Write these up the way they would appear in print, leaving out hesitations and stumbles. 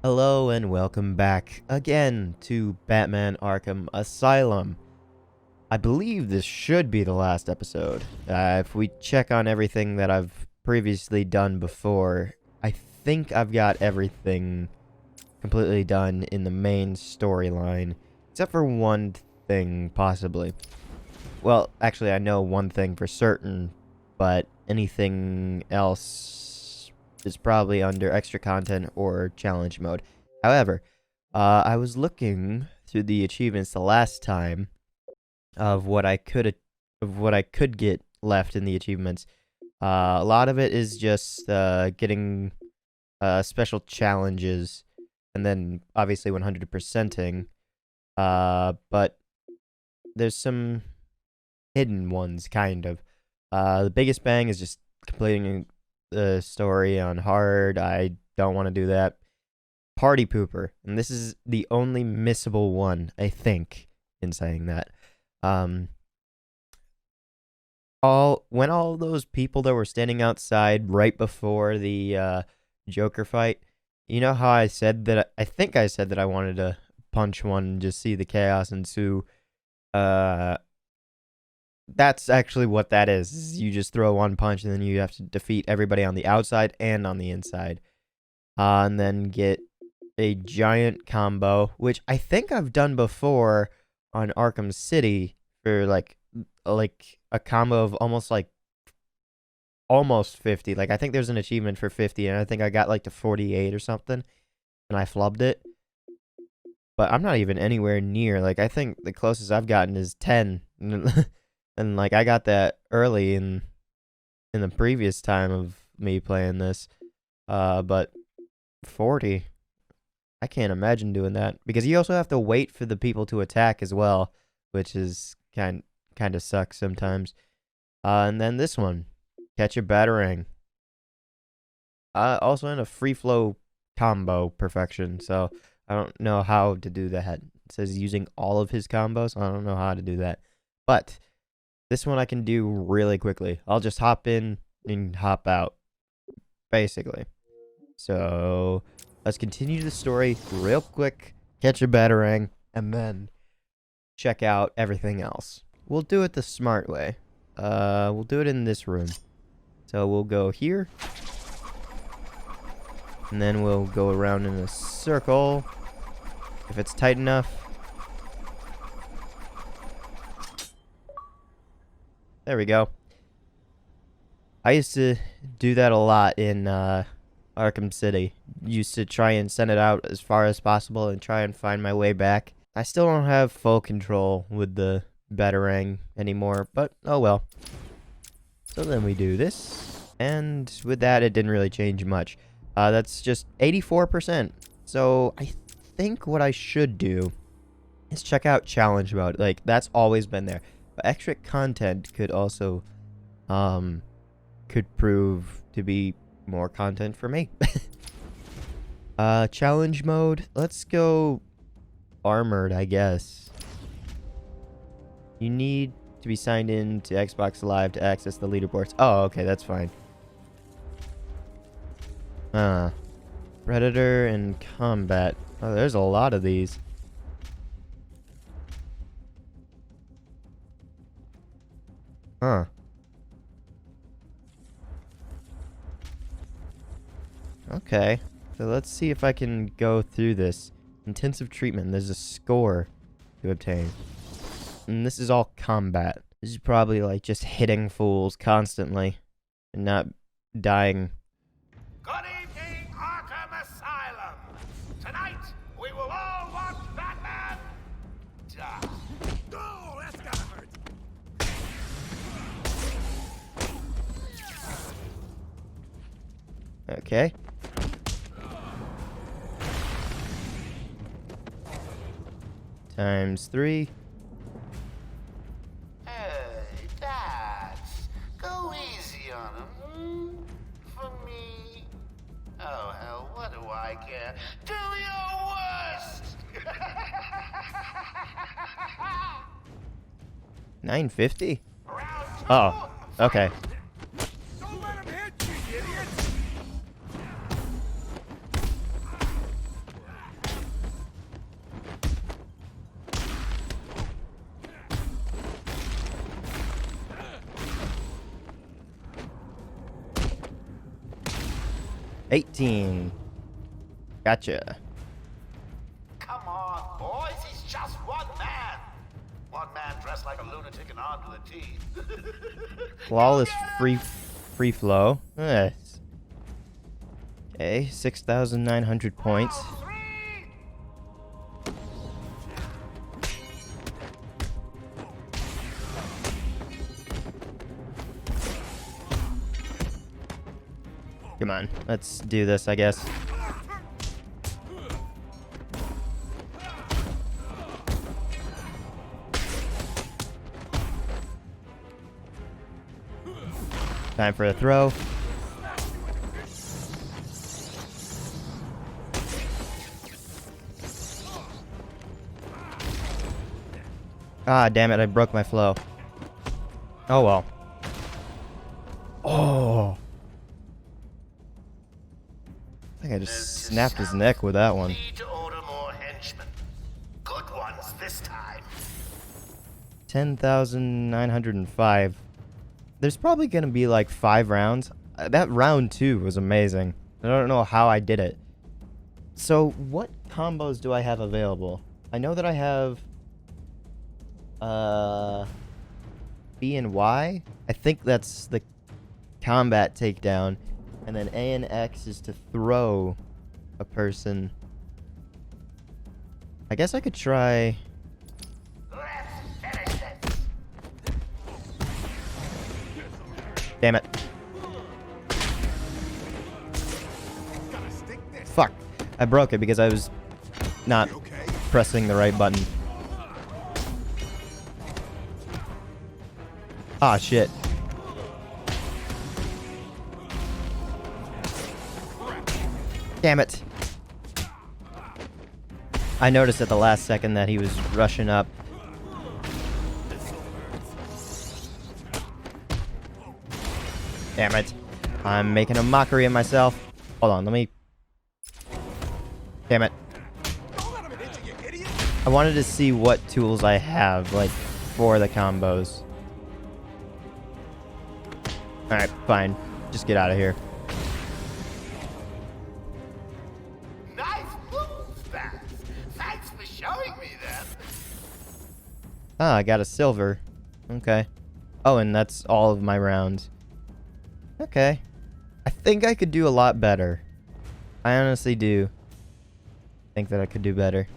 Hello and welcome back again to Batman Arkham Asylum. I believe this should be the last episode. If we check on everything that I've previously done before, I think I've got everything completely done in the main storyline, except for one thing, possibly. Well, actually, I know one thing for certain, but anything else is probably under extra content or challenge mode. However, I was looking through the achievements the last time of what I could get left in the achievements. A lot of it is just getting special challenges, and then obviously 100%ing. But there's some hidden ones, kind of. The biggest bang is just completing the story on hard. I don't want to do that. Party pooper, and this is the only missable one, I think, in saying that. All those people that were standing outside right before the Joker fight, you know how I said that I think I said that I wanted to punch one and just see the chaos ensue. That's actually what that is. You just throw one punch and then you have to defeat everybody on the outside and on the inside. And then get a giant combo, which I think I've done before on Arkham City for like a combo of almost 50. Like I think there's an achievement for 50 and I think I got like to 48 or something and I flubbed it. But I'm not even anywhere near. Like I think the closest I've gotten is 10. And like I got that early in the previous time of me playing this. But 40, I can't imagine doing that because you also have to wait for the people to attack as well, which is kind of sucks sometimes. And then this one, catch a batarang. Also in a free flow combo perfection, so I don't know how to do that. It says using all of his combos. I don't know how to do that, but this one I can do really quickly. I'll just hop in and hop out, basically. So let's continue the story real quick, catch a batarang, and then check out everything else. We'll do it the smart way. We'll do it in this room. So we'll go here. And then we'll go around in a circle. If it's tight enough. There we go. I used to do that a lot in Arkham City. Used to try and send it out as far as possible and try and find my way back. I still don't have full control with the batarang anymore, but oh well. So then we do this, and with that it didn't really change much. That's just 84%. So I think what I should do is check out challenge mode. Like that's always been there. But extra content could also could prove to be more content for me. Challenge mode. Let's go armored, I guess. You need to be signed in to Xbox Live to access the leaderboards. Oh, okay, that's fine. Predator and combat. Oh, there's a lot of these. Huh. Okay. So let's see if I can go through this. Intensive treatment. There's a score to obtain. And this is all combat. This is probably like just hitting fools constantly and not dying. Good evening, Arkham Asylum. Tonight, we will all watch Batman die. Oh, that's gotta hurt. Okay. Times 3. Hey, Dats, go easy on him. For me. Oh, hell, what do I care? Do your worst! 950? Round two. Oh, okay. Don't let him hit you, idiot! 18. Gotcha. Come on, boys, he's just one man. One man dressed like a lunatic and armed with a teeth. Flawless free flow. Nice. Okay, 6,900 points. Come on, let's do this, I guess. Time for a throw. Ah, damn it, I broke my flow. Oh well. Oh. I think I just snapped his neck with that one. Need to order more henchmen. Good ones this time. 10,905. There's probably gonna be like 5 rounds. That round 2 was amazing. I don't know how I did it. So what combos do I have available? I know that I have B and Y. I think that's the combat takedown. And then A and X is to throw a person. I guess I could try... Let's finish this. Damn it. Fuck. I broke it because I was not pressing the right button. Ah, shit. Damn it. I noticed at the last second that he was rushing up. Damn it. I'm making a mockery of myself. Hold on, let me... Damn it. I wanted to see what tools I have, like, for the combos. Alright, fine. Just get out of here. Nice moves, Bats. Thanks for showing me that. Ah, I got a silver. Okay. Oh, and that's all of my rounds. Okay. I think I could do a lot better. I honestly do think that I could do better.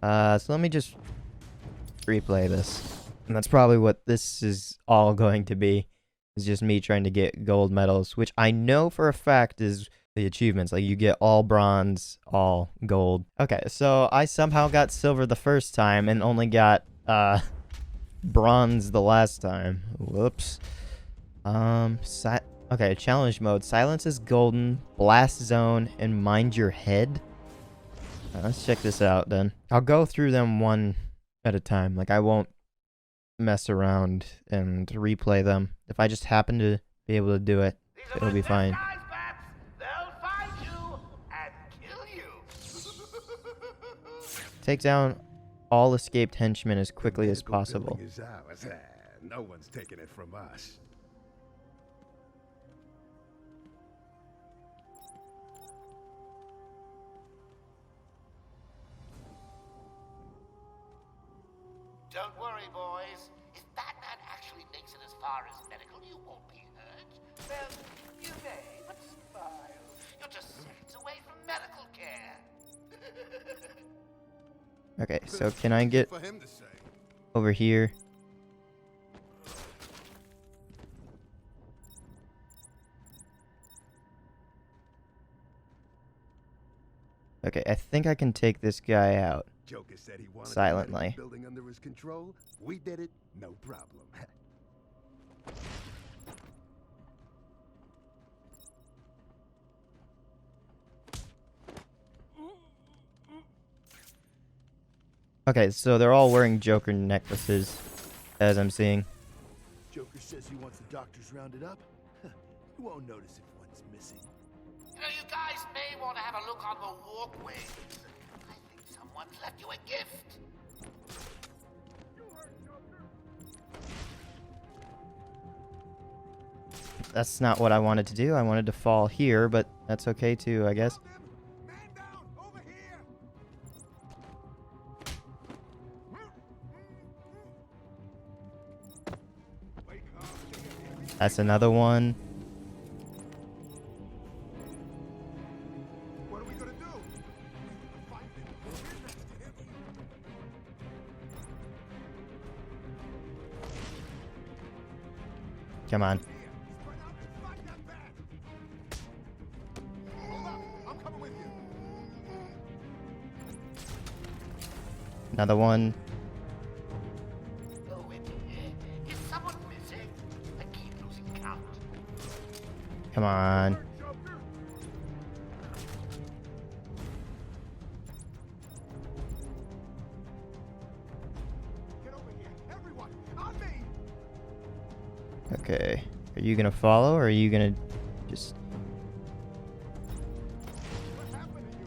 So let me just replay this. And that's probably what this is all going to be. It's just me trying to get gold medals, which I know for a fact is the achievements. Like, you get all bronze, all gold. Okay, so I somehow got silver the first time and only got bronze the last time. Whoops. Okay, challenge mode. Silence is golden, blast zone, and mind your head. Let's check this out then. I'll go through them one at a time. Like, I won't mess around and replay them. If I just happen to be able to do it, it'll be fine. Guys, Bats. They'll find you and kill you. Take down all escaped henchmen as quickly as possible. Is ours. No one's taking it from us. Don't worry, boys. If Batman actually makes it as far as medical, you won't be hurt. Well, you may, but smile. You're just seconds away from medical care. Okay, so can I get For him to say. over here? Okay, I think I can take this guy out. Joker said he wanted Silently. the building under his control. We did it, no problem. Okay, so they're all wearing Joker necklaces, as I'm seeing. Joker says he wants the doctors rounded up. You won't notice if one's missing. You know, you guys may want to have a look on the walkways. I think someone's left you a gift. That's not what I wanted to do. I wanted to fall here, but that's okay too, I guess. Man down! Over here! Wake up! That's another one. What are we gonna do? Fight him. We're next to him. Come on. Spread out and fight that bat. Hold up! I'm coming with you. Another one. Oh, is someone missing? I keep losing count. Come on. Joker! Get over here, everyone! On me! Okay. Are you gonna follow, or are you gonna just... What happened to you?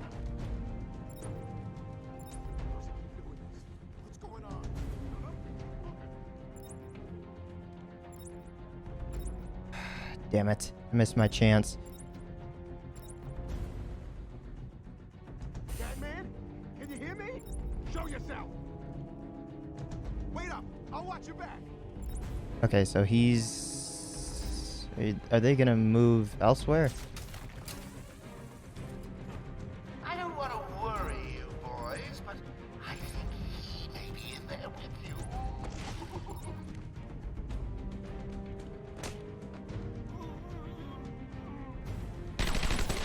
How's he doing this? What's going on? Damn it. I missed my chance. Batman? Can you hear me? Show yourself! Wait up! I'll watch your back! Okay, so he's... Are they gonna move elsewhere? I don't want to worry you, boys, but I think he may be in there with you.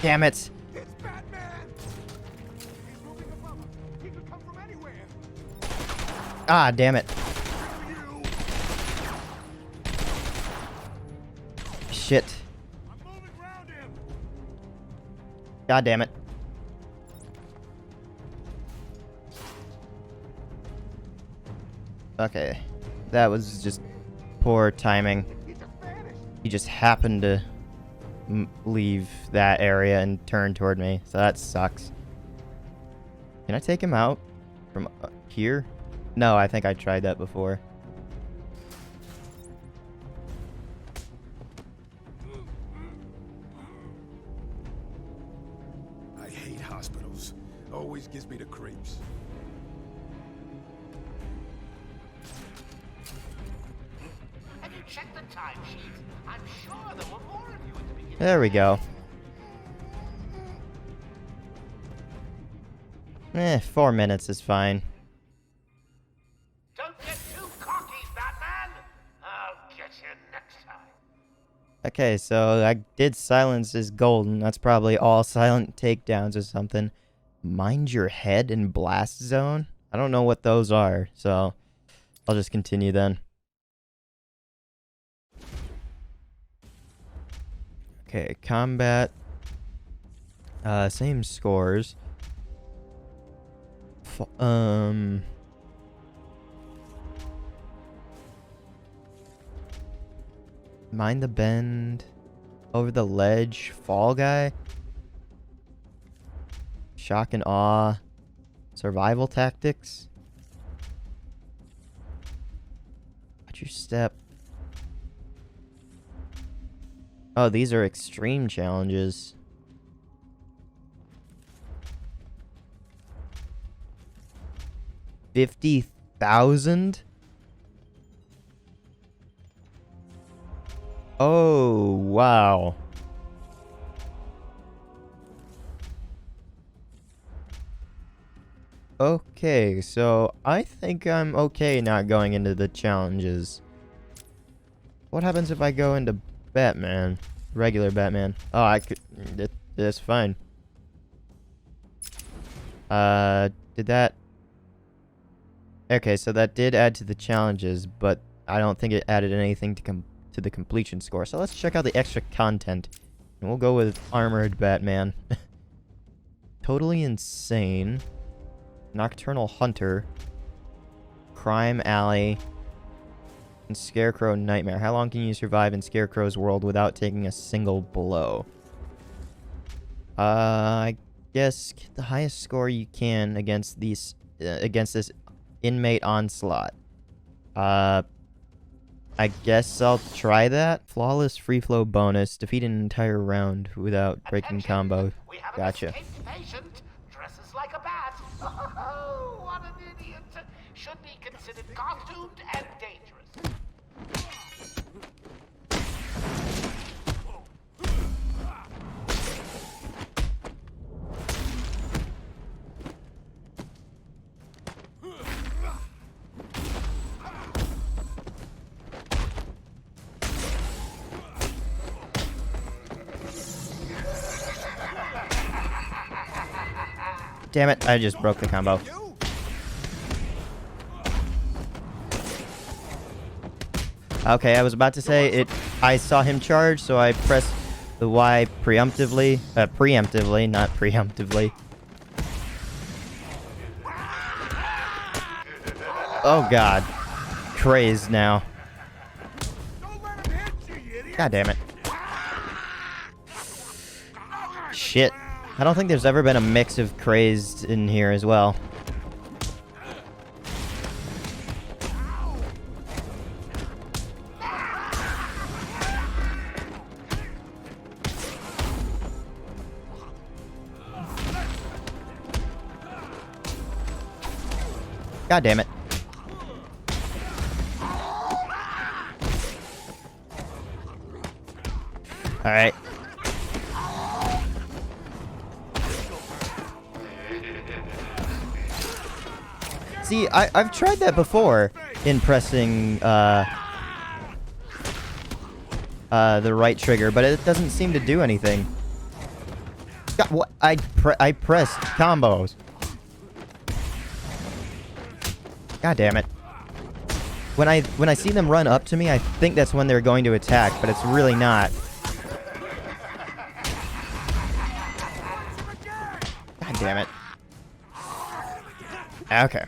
Damn it! It's Batman! He's moving above us. He could come from anywhere. Ah, damn it. You! Shit. I'm moving around him. God damn it. Okay. That was just poor timing. He just vanished. He just happened to leave that area and turn toward me, so that sucks. Can I take him out from here? No, I think I tried that before. I hate hospitals. Always gives me the creeps. Have you checked the timesheet? I'm sure there were more of you at the beginning. There we go. 4 minutes is fine. Don't get too cocky, Batman. I'll get you next time. Okay, so I did silence is golden. That's probably all silent takedowns or something. Mind your head and blast zone? I don't know what those are, so I'll just continue then. Okay, combat. Same scores. Mind the bend. Over the ledge. Fall guy. Shock and awe. Survival tactics. Watch your step. Oh, these are extreme challenges. $50,000? Oh, wow. Okay, so I think I'm okay not going into the challenges. What happens if I go into Batman? Regular Batman. Oh, I could... That's fine. Did that... Okay, so that did add to the challenges, but I don't think it added anything to the completion score. So let's check out the extra content. And we'll go with Armored Batman. Totally Insane. Nocturnal Hunter. Crime Alley. And Scarecrow Nightmare. How long can you survive in Scarecrow's world without taking a single blow? I guess get the highest score you can against these against this inmate onslaught. I guess I'll try that. Flawless free flow bonus. Defeat an entire round without breaking Attention, combo. we have an Gotcha. escaped patient. Dresses like a bat. Oh, what an idiot. Should be considered costumed and dangerous. Damn it, I just broke the combo. Okay, I was about to say it. I saw him charge, so I pressed the Y preemptively. Preemptively, not preemptively. Oh god. Crazed now. God damn it. Shit. I don't think there's ever been a mix of crazed in here as well. God damn it. Alright. See, I've tried that before in pressing the right trigger, but it doesn't seem to do anything. God, what? I pressed combos. God damn it. When I see them run up to me, I think that's when they're going to attack, but it's really not. God damn it. Okay.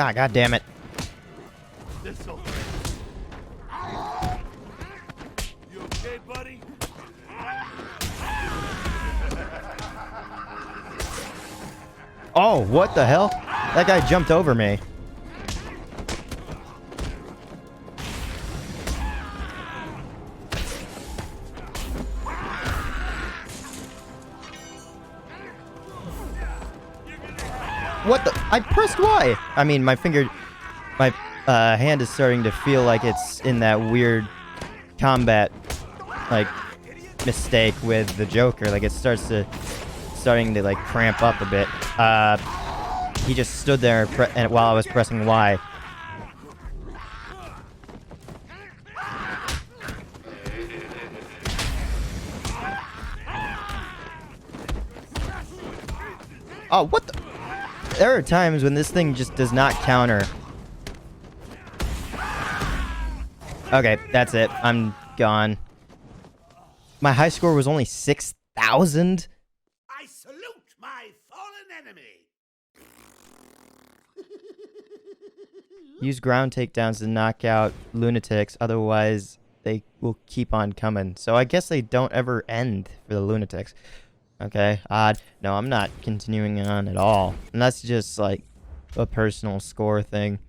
Ah, god damn it. You okay, buddy? Oh, what the hell? That guy jumped over me. What the? I pressed Y! I mean, my hand is starting to feel like it's in that weird combat, like, mistake with the Joker. Like, it starting to, like, cramp up a bit. He just stood there while I was pressing Y. Oh, what the? There are times when this thing just does not counter. Okay, that's it. I'm gone. My high score was only 6,000? I salute my fallen enemy. Use ground takedowns to knock out lunatics, otherwise they will keep on coming. So I guess they don't ever end for the lunatics. Okay, odd. No, I'm not continuing on at all. And that's just like a personal score thing.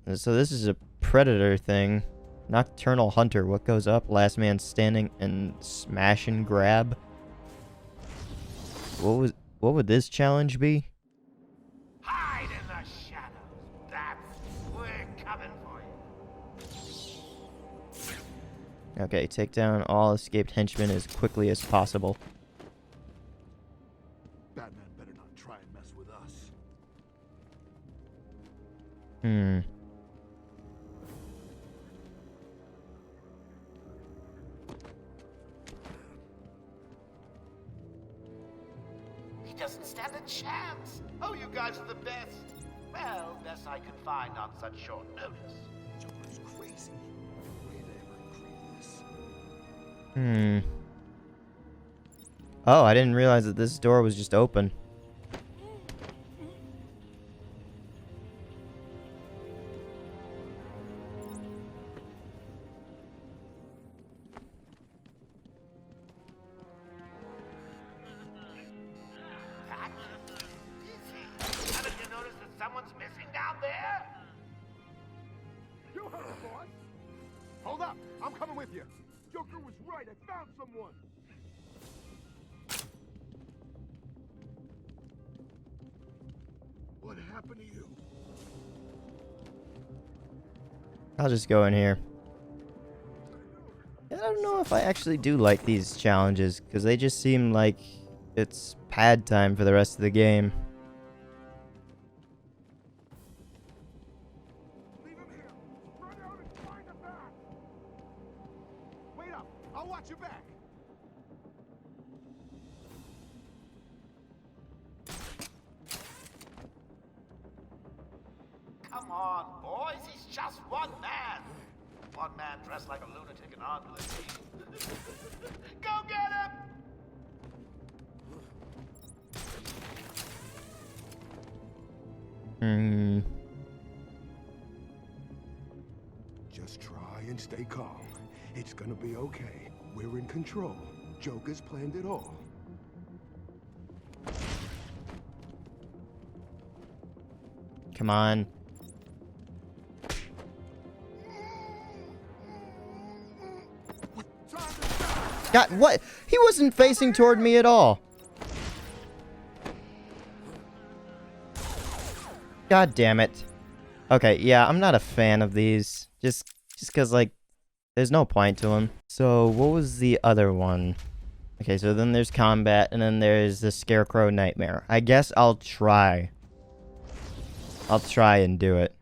And so this is a predator thing. Nocturnal hunter. What goes up? Last man standing and smash and grab. What would this challenge be? Hide in the shadows. We're coming for you. Okay, take down all escaped henchmen as quickly as possible. Batman better not try and mess with us. He doesn't stand a chance. Oh, you guys are the best. Well, best I could find on such short notice. Joker's crazy. The way they ever created this. Oh, I didn't realize that this door was just open. Haven't you noticed that someone's missing down there? You heard it, boss. Hold up. I'm coming with you. Joker was right. I found someone. What happened to you? I'll just go in here. I don't know if I actually do like these challenges, because they just seem like it's pad time for the rest of the game. Leave him here. Run out and find him back. Wait up. I'll watch your back. Come on, boys. He's just one man. One man dressed like a lunatic and armed with a team. Go get him! Just try and stay calm. It's gonna be okay. We're in control. Joker's planned it all. Come on. God, what? He wasn't facing toward me at all. God damn it. Okay, yeah, I'm not a fan of these. Just because, like, there's no point to them. So, what was the other one? Okay, so then there's combat, and then there's the Scarecrow Nightmare. I guess I'll try. I'll try and do it.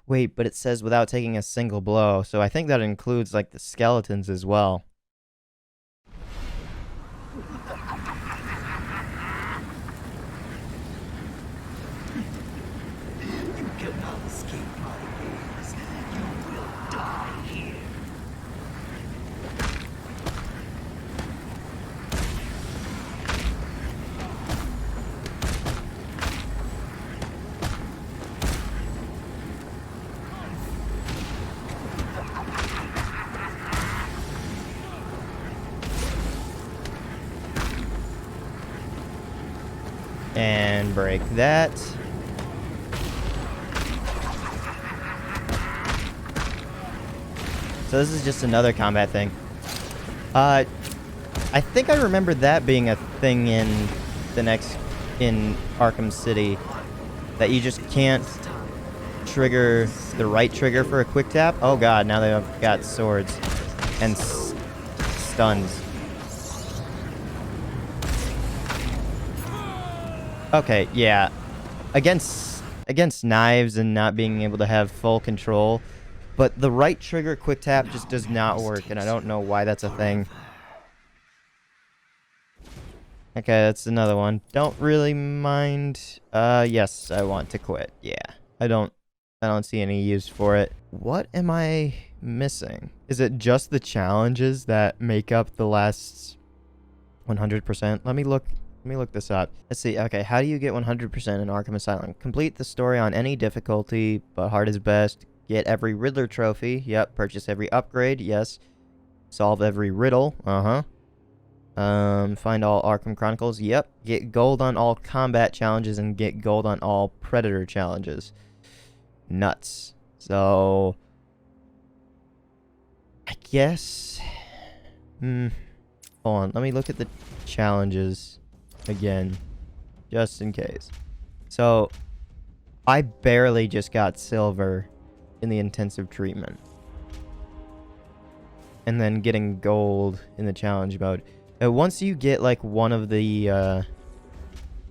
Wait, but it says without taking a single blow, so I think that includes, like, the skeletons as well. And break that. So this is just another combat thing. I think I remember that being a thing in Arkham City, that you just can't trigger the right trigger for a quick tap. Oh god, now they've got swords and stuns. Okay, yeah. Against knives and not being able to have full control, but the right trigger quick tap just does not work, and I don't know why that's a thing. Okay, that's another one. Don't really mind. Yes, I want to quit. Yeah. I don't see any use for it. What am I missing? Is it just the challenges that make up the last 100%? Let me look this up. Let's see. Okay, how do you get 100% in Arkham Asylum? Complete the story on any difficulty, but hard is best. Get every Riddler trophy. Yep. Purchase every upgrade. Yes. Solve every riddle. Find all Arkham Chronicles. Yep. Get gold on all combat challenges and get gold on all Predator challenges. Nuts. So, I guess. Hold on. Let me look at the challenges again, just in case. So, I barely just got silver in the intensive treatment, and then getting gold in the challenge mode. Once you get like one of the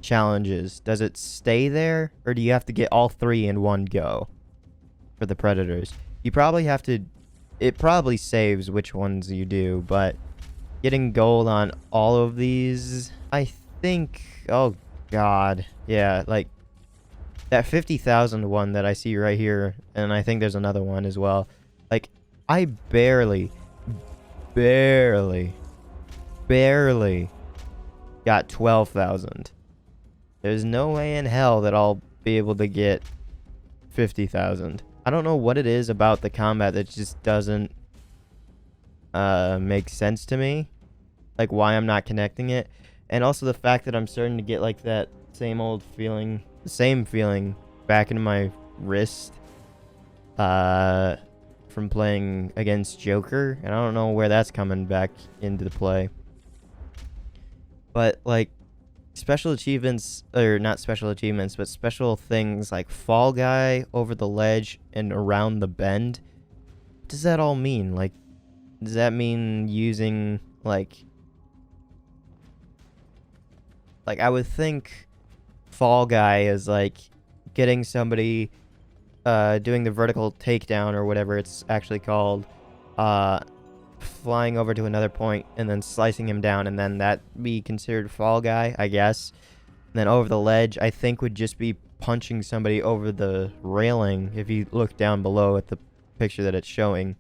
challenges, does it stay there, or do you have to get all three in one go for the Predators? You probably have to. It probably saves which ones you do, but getting gold on all of these, I think. Oh god, yeah, like that 50,000 one that I see right here, and I think there's another one as well. Like, I barely got 12,000. There's no way in hell that I'll be able to get 50,000. I don't know what it is about the combat that just doesn't make sense to me. Like, why I'm not connecting it. And also the fact that I'm starting to get like that same old feeling the same feeling back into my wrist from playing against Joker, and I don't know where that's coming back into the play. But like special achievements, or not special achievements, but special things like Fall Guy over the ledge and around the bend. What does that all mean? Like, does that mean using like I would think Fall Guy is like getting somebody doing the vertical takedown or whatever it's actually called, flying over to another point and then slicing him down, and then that be considered Fall Guy, I guess. And then over the ledge, I think, would just be punching somebody over the railing if you look down below at the picture that it's showing.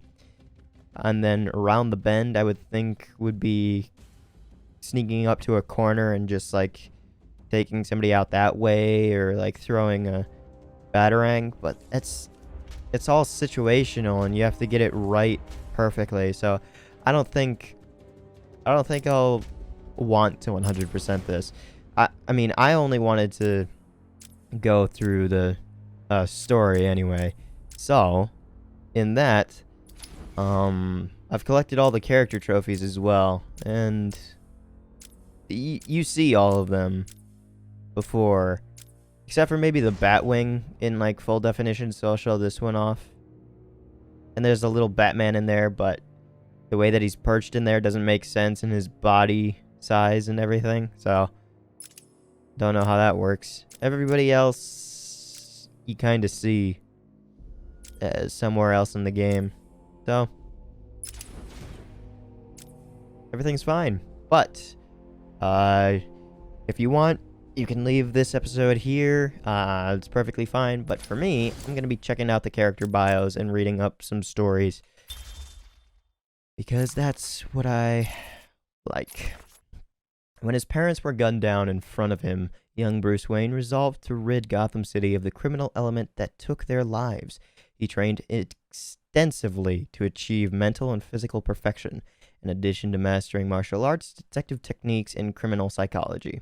And then around the bend, I would think, would be sneaking up to a corner and just like taking somebody out that way, or like throwing a batarang. But it's all situational, and you have to get it right perfectly. So I don't think I'll want to 100% this. I mean, I only wanted to go through the story anyway. So in that, I've collected all the character trophies as well, and you see all of them before, except for maybe the Batwing in like full definition, so I'll show this one off. And there's a little Batman in there, but the way that he's perched in there doesn't make sense in his body size and everything, so don't know how that works. Everybody else you kind of see somewhere else in the game, so everything's fine. But if you want, you can leave this episode here. It's perfectly fine. But for me, I'm going to be checking out the character bios and reading up some stories, because that's what I like. When his parents were gunned down in front of him, young Bruce Wayne resolved to rid Gotham City of the criminal element that took their lives. He trained extensively to achieve mental and physical perfection, in addition to mastering martial arts, detective techniques, and criminal psychology.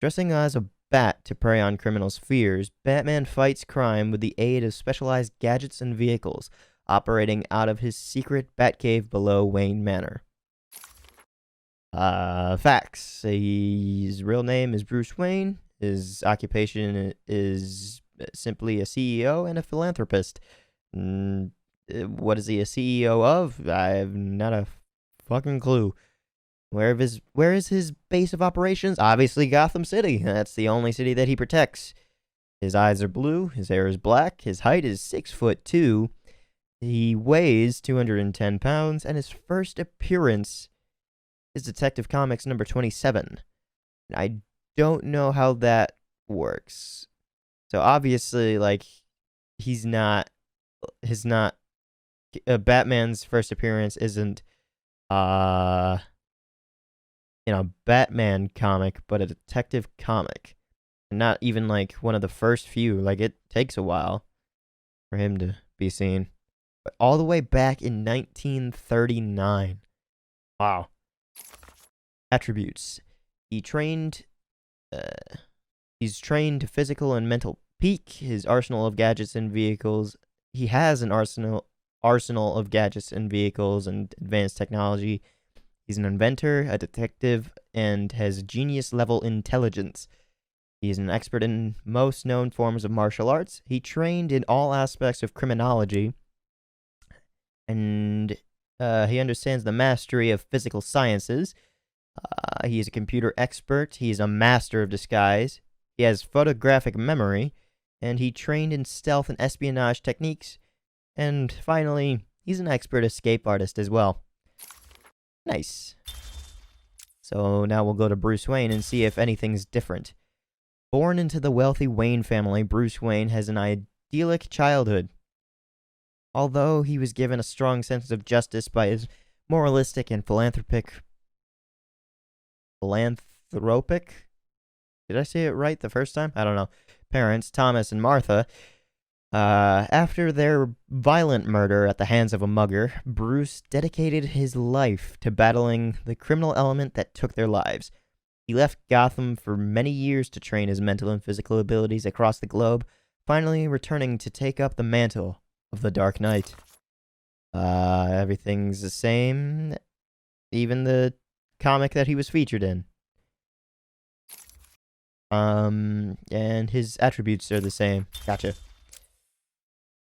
Dressing as a bat to prey on criminals' fears, Batman fights crime with the aid of specialized gadgets and vehicles, operating out of his secret Batcave below Wayne Manor. Facts. His real name is Bruce Wayne. His occupation is simply a CEO and a philanthropist. What is he a CEO of? I have not a fucking clue. Where is his base of operations? Obviously Gotham City. That's the only city that he protects. His eyes are blue, his hair is black, his height is 6'2". He weighs 210 pounds, and his first appearance is Detective Comics number 27. I don't know how that works. So obviously, like, Batman's first appearance isn't in a Batman comic, but a detective comic. And not even like one of the first few. Like, it takes a while for him to be seen. But all the way back in 1939. Wow. Attributes. He's trained to physical and mental peak. His arsenal of gadgets and vehicles. He has an arsenal of gadgets and vehicles and advanced technology. He's an inventor, a detective, and has genius-level intelligence. He is an expert in most known forms of martial arts. He trained in all aspects of criminology, and he understands the mastery of physical sciences. He is a computer expert. He is a master of disguise. He has photographic memory, and he trained in stealth and espionage techniques. And finally, he's an expert escape artist as well. Nice. So now we'll go to Bruce Wayne and see if anything's different. Born into the wealthy Wayne family, Bruce Wayne has an idyllic childhood. Although he was given a strong sense of justice by his moralistic and philanthropic... Did I say it right the first time? I don't know. Parents, Thomas and Martha. After their violent murder at the hands of a mugger, Bruce dedicated his life to battling the criminal element that took their lives. He left Gotham for many years to train his mental and physical abilities across the globe, finally returning to take up the mantle of the Dark Knight. Everything's the same, even the comic that he was featured in. And his attributes are the same. Gotcha.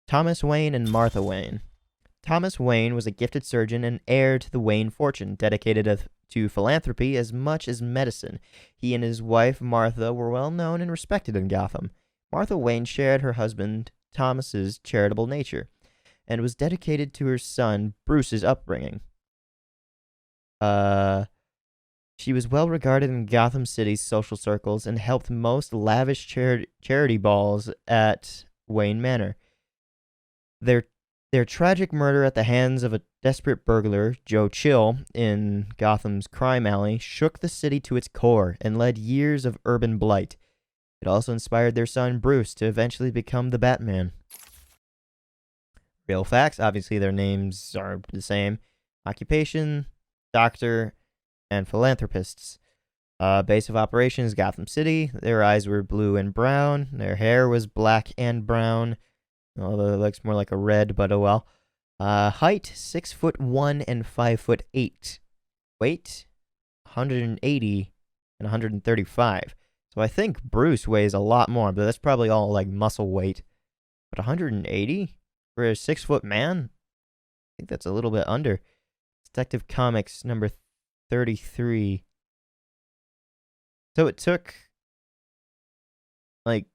Thomas Wayne and Martha Wayne. Thomas Wayne was a gifted surgeon and heir to the Wayne fortune, dedicated to philanthropy as much as medicine. He and his wife, Martha, were well known and respected in Gotham. Martha Wayne shared her husband Thomas's charitable nature and was dedicated to her son Bruce's upbringing. She was well regarded in Gotham City's social circles and helped most lavish charity balls at Wayne Manor. Their tragic murder at the hands of a desperate burglar, Joe Chill, in Gotham's crime alley, shook the city to its core and led years of urban blight. It also inspired their son Bruce to eventually become the Batman. Real facts, obviously their names are the same. Occupation, doctor, and philanthropists. Base of operations, Gotham City. Their eyes were blue and brown. Their hair was black and brown, although it looks more like a red, but oh well. Height, 6'1" and 5'8". Weight, 180 and 135. So I think Bruce weighs a lot more, but that's probably all like muscle weight. But 180 for a 6-foot man? I think that's a little bit under. Detective Comics number 33. So it took, like,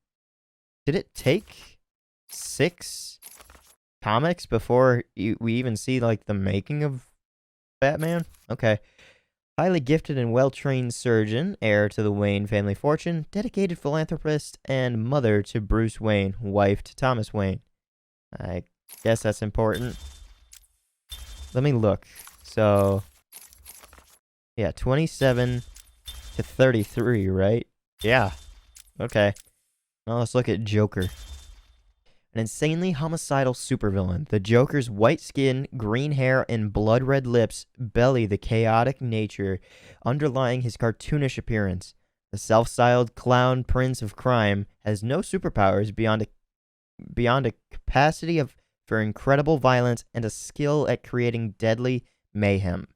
did it take 6 comics before we even see, like, the making of Batman? Okay. Highly gifted and well-trained surgeon, heir to the Wayne family fortune, dedicated philanthropist, and mother to Bruce Wayne, wife to Thomas Wayne. I guess that's important. Let me look. So, yeah, 27 to 33, right? Yeah. Okay. Now let's look at Joker. An insanely homicidal supervillain, the Joker's white skin, green hair, and blood-red lips belly the chaotic nature underlying his cartoonish appearance. The self-styled clown prince of crime has no superpowers beyond a capacity for incredible violence and a skill at creating deadly mayhem.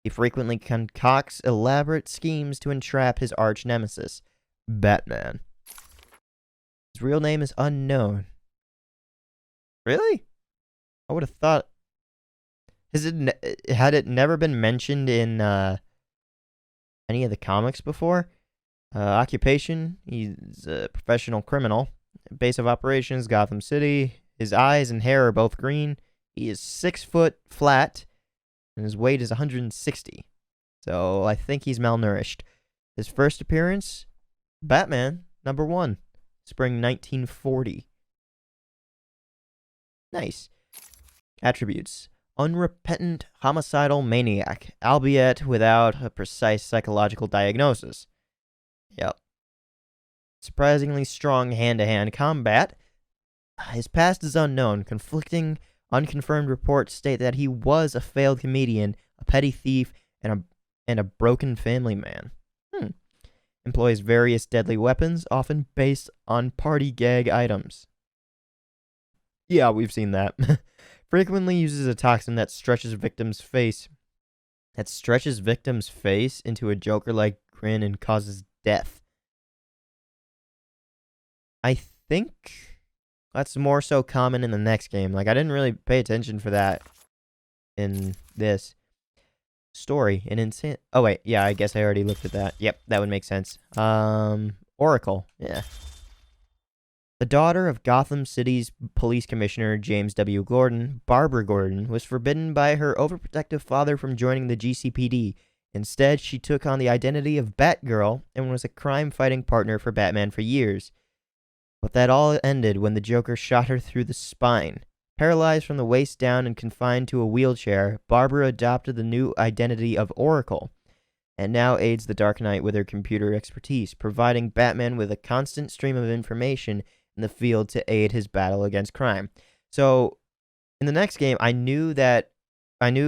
He frequently concocts elaborate schemes to entrap his arch nemesis, Batman. His real name is unknown. Really? I would have thought. Had it never been mentioned in any of the comics before? Occupation: he's a professional criminal. Base of operations: Gotham City. His eyes and hair are both green. He is 6 foot flat, and his weight is 160. So I think he's malnourished. His first appearance: Batman #1, spring 1940. Nice. Attributes: unrepentant homicidal maniac, albeit without a precise psychological diagnosis. Yep. Surprisingly strong hand-to-hand combat. His past is unknown. Conflicting, unconfirmed reports state that he was a failed comedian, a petty thief, and a broken family man. Employs various deadly weapons, often based on party gag items. Yeah, we've seen that. Frequently uses a toxin that stretches victim's face into a Joker-like grin and causes death. I think that's more so common in the next game. Like, I didn't really pay attention for that in this story. Oh, wait. Yeah, I guess I already looked at that. Yep, that would make sense. Oracle. Yeah. The daughter of Gotham City's police commissioner, James W. Gordon, Barbara Gordon, was forbidden by her overprotective father from joining the GCPD. Instead, she took on the identity of Batgirl and was a crime-fighting partner for Batman for years. But that all ended when the Joker shot her through the spine. Paralyzed from the waist down and confined to a wheelchair, Barbara adopted the new identity of Oracle, and now aids the Dark Knight with her computer expertise, providing Batman with a constant stream of information in the field to aid his battle against crime. So, in the next game, I knew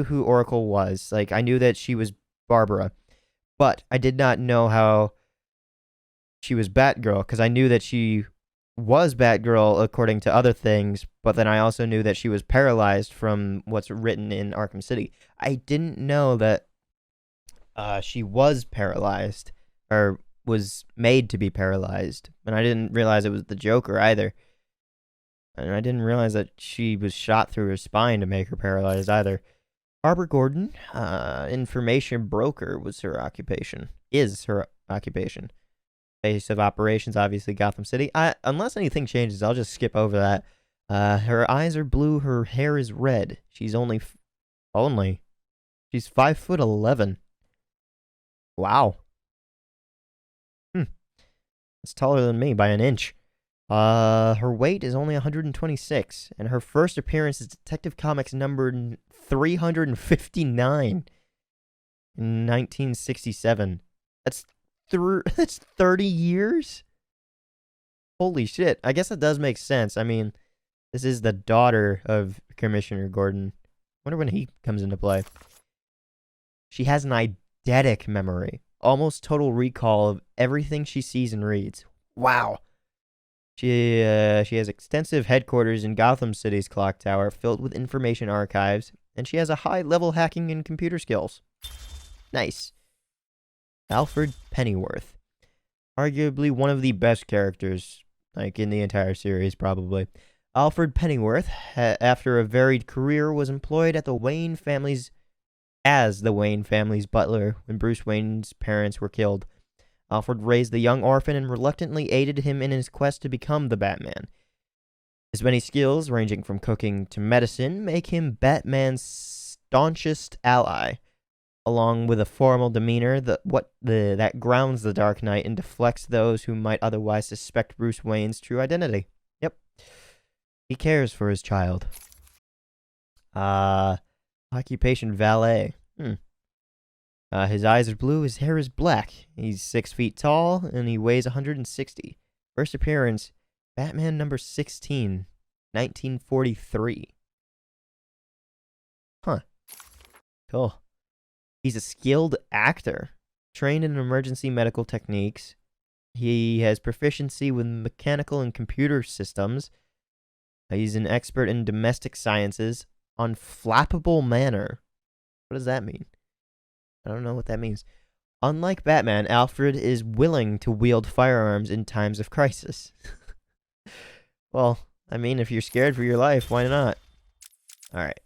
who Oracle was. Like, I knew that she was Barbara. But I did not know how she was Batgirl, because I knew that she was Batgirl according to other things, but then I also knew that she was paralyzed from what's written in Arkham City. I didn't know that she was paralyzed, or was made to be paralyzed, and I didn't realize it was the Joker either. And I didn't realize that she was shot through her spine to make her paralyzed either. Barbara Gordon, information broker was her occupation. Is her occupation. Base of operations, obviously Gotham City. Unless anything changes, I'll just skip over that. Her eyes are blue. Her hair is red. She's only. She's 5'11". Wow. It's taller than me by an inch. Her weight is only 126, and her first appearance is Detective Comics number 359 in 1967. That's 30 years? Holy shit. I guess that does make sense. I mean, this is the daughter of Commissioner Gordon. Wonder when he comes into play. She has an eidetic memory. Almost total recall of everything she sees and reads. Wow. She has extensive headquarters in Gotham City's clock tower filled with information archives, and she has a high-level hacking and computer skills. Nice. Alfred Pennyworth. Arguably one of the best characters, like, in the entire series, probably. Alfred Pennyworth, after a varied career, was employed at the Wayne family's butler when Bruce Wayne's parents were killed. Alfred raised the young orphan and reluctantly aided him in his quest to become the Batman. His many skills, ranging from cooking to medicine, make him Batman's staunchest ally, along with a formal demeanor that grounds the Dark Knight and deflects those who might otherwise suspect Bruce Wayne's true identity. Yep. He cares for his child. Occupation valet. His eyes are blue, his hair is black. He's 6 feet tall, and he weighs 160. First appearance, Batman number 16, 1943. Huh. Cool. He's a skilled actor, trained in emergency medical techniques. He has proficiency with mechanical and computer systems. He's an expert in domestic sciences on flappable manner. What does that mean? I don't know what that means. Unlike Batman, Alfred is willing to wield firearms in times of crisis. Well, I mean, if you're scared for your life, why not? Alright.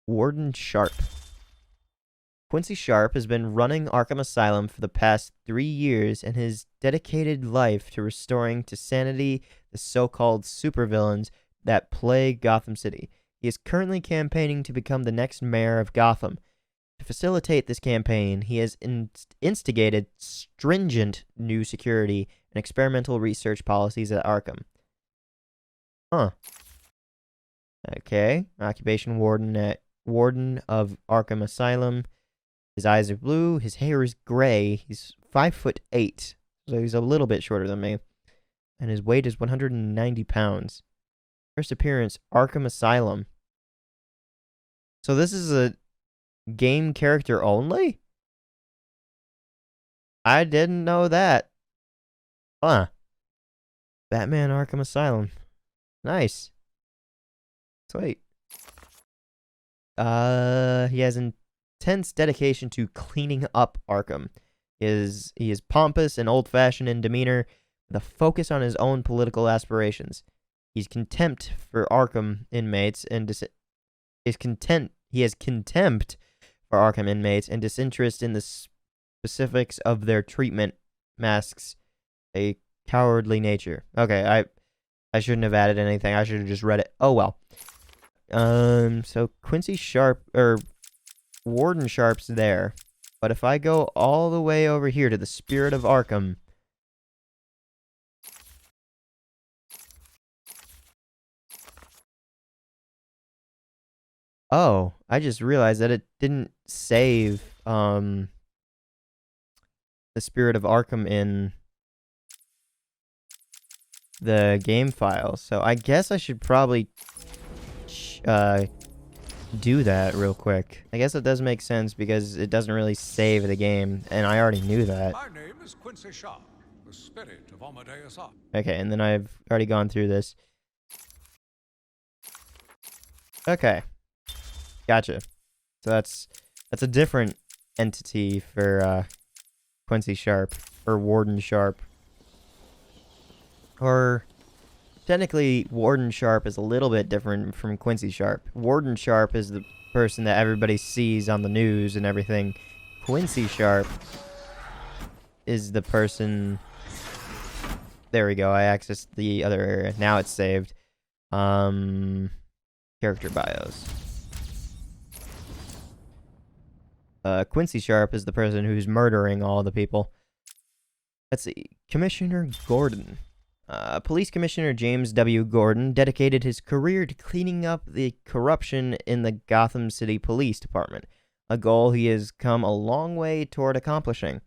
Warden Sharp. Quincy Sharp has been running Arkham Asylum for the past 3 years and has dedicated life to restoring to sanity the so-called supervillains that plague Gotham City. He is currently campaigning to become the next mayor of Gotham. To facilitate this campaign, he has instigated stringent new security and experimental research policies at Arkham. Huh. Okay. Occupation warden of Arkham Asylum. His eyes are blue. His hair is gray. He's 5'8", so he's a little bit shorter than me. And his weight is 190 pounds. First appearance, Arkham Asylum. So this is a game character only? I didn't know that. Huh. Batman Arkham Asylum. Nice. Sweet. He has intense dedication to cleaning up Arkham. He is pompous and old-fashioned in demeanor, with a focus on his own political aspirations. He's contempt for Arkham inmates and he has contempt for Arkham inmates and disinterest in the specifics of their treatment masks a cowardly nature. Okay, I shouldn't have added anything. I should have just read it. Oh well. So Quincy Sharp, or Warden Sharp's there. But if I go all the way over here to the Spirit of Arkham, oh, I just realized that it didn't save the Spirit of Arkham in the game file. So I guess I should probably do that real quick. I guess it does make sense because it doesn't really save the game, and I already knew that. My name is Quincy Sharp, the spirit of Amadeus Arkham. Okay, and then I've already gone through this. Okay. Gotcha. So that's a different entity for Quincy Sharp, or Warden Sharp. Or technically, Warden Sharp is a little bit different from Quincy Sharp. Warden Sharp is the person that everybody sees on the news and everything. Quincy Sharp is the person... There we go, I accessed the other area. Now it's saved. Character bios. Quincy Sharp is the person who's murdering all the people. Let's see. Commissioner Gordon. Police Commissioner James W. Gordon dedicated his career to cleaning up the corruption in the Gotham City Police Department, a goal he has come a long way toward accomplishing.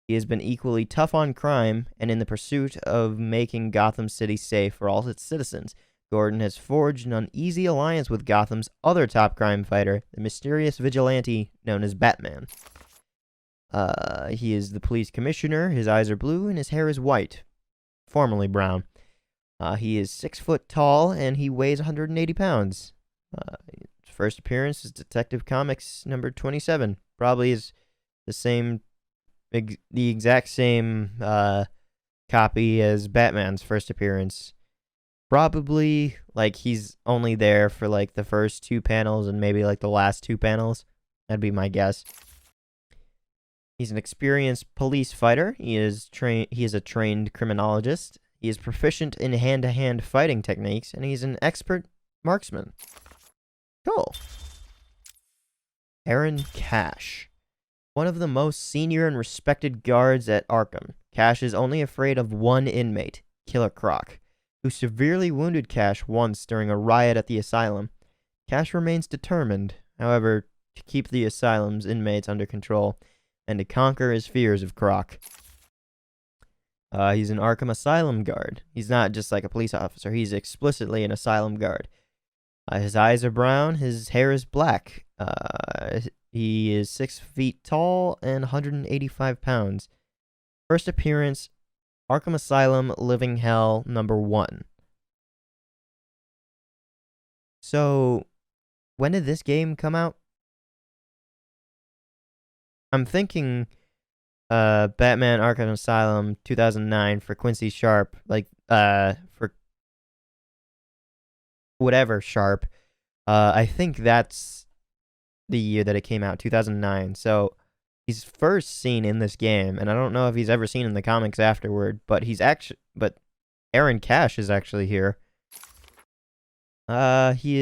He has been equally tough on crime, and in the pursuit of making Gotham City safe for all its citizens, Gordon has forged an uneasy alliance with Gotham's other top crime fighter, the mysterious vigilante known as Batman. He is the police commissioner, his eyes are blue, and his hair is white. Formerly brown. He is 6 foot tall, and he weighs 180 pounds. His first appearance is Detective Comics number 27. Probably is the exact same copy as Batman's first appearance. Probably, like, he's only there for, like, the first 2 panels and maybe, like, the last 2 panels. That'd be my guess. He's an experienced police fighter. He is a trained criminologist. He is proficient in hand-to-hand fighting techniques, and he's an expert marksman. Cool. Aaron Cash. One of the most senior and respected guards at Arkham. Cash is only afraid of one inmate, Killer Croc, who severely wounded Cash once during a riot at the asylum. Cash remains determined, however, to keep the asylum's inmates under control and to conquer his fears of Croc. He's an Arkham Asylum guard. He's not just like a police officer. He's explicitly an asylum guard. His eyes are brown. His hair is black. He is 6 feet tall and 185 pounds. First appearance, Arkham Asylum Living Hell number 1. So, when did this game come out? I'm thinking Batman Arkham Asylum 2009 for Quincy Sharp, like for whatever Sharp. I think that's the year that it came out, 2009. So he's first seen in this game, and I don't know if he's ever seen in the comics afterward, but Aaron Cash is actually here. He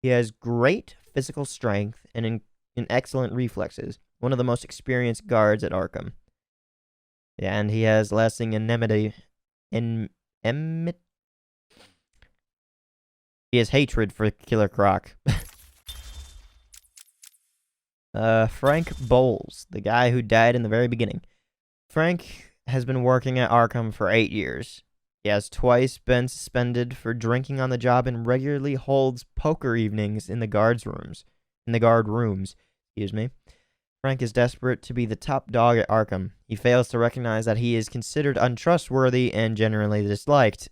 has great physical strength and excellent reflexes. One of the most experienced guards at Arkham. Yeah, and he has lasting enmity. He has hatred for Killer Croc. Frank Bowles, the guy who died in the very beginning. Frank has been working at Arkham for 8 years. He has twice been suspended for drinking on the job and regularly holds poker evenings in the guard rooms. Excuse me. Frank is desperate to be the top dog at Arkham. He fails to recognize that he is considered untrustworthy and generally disliked.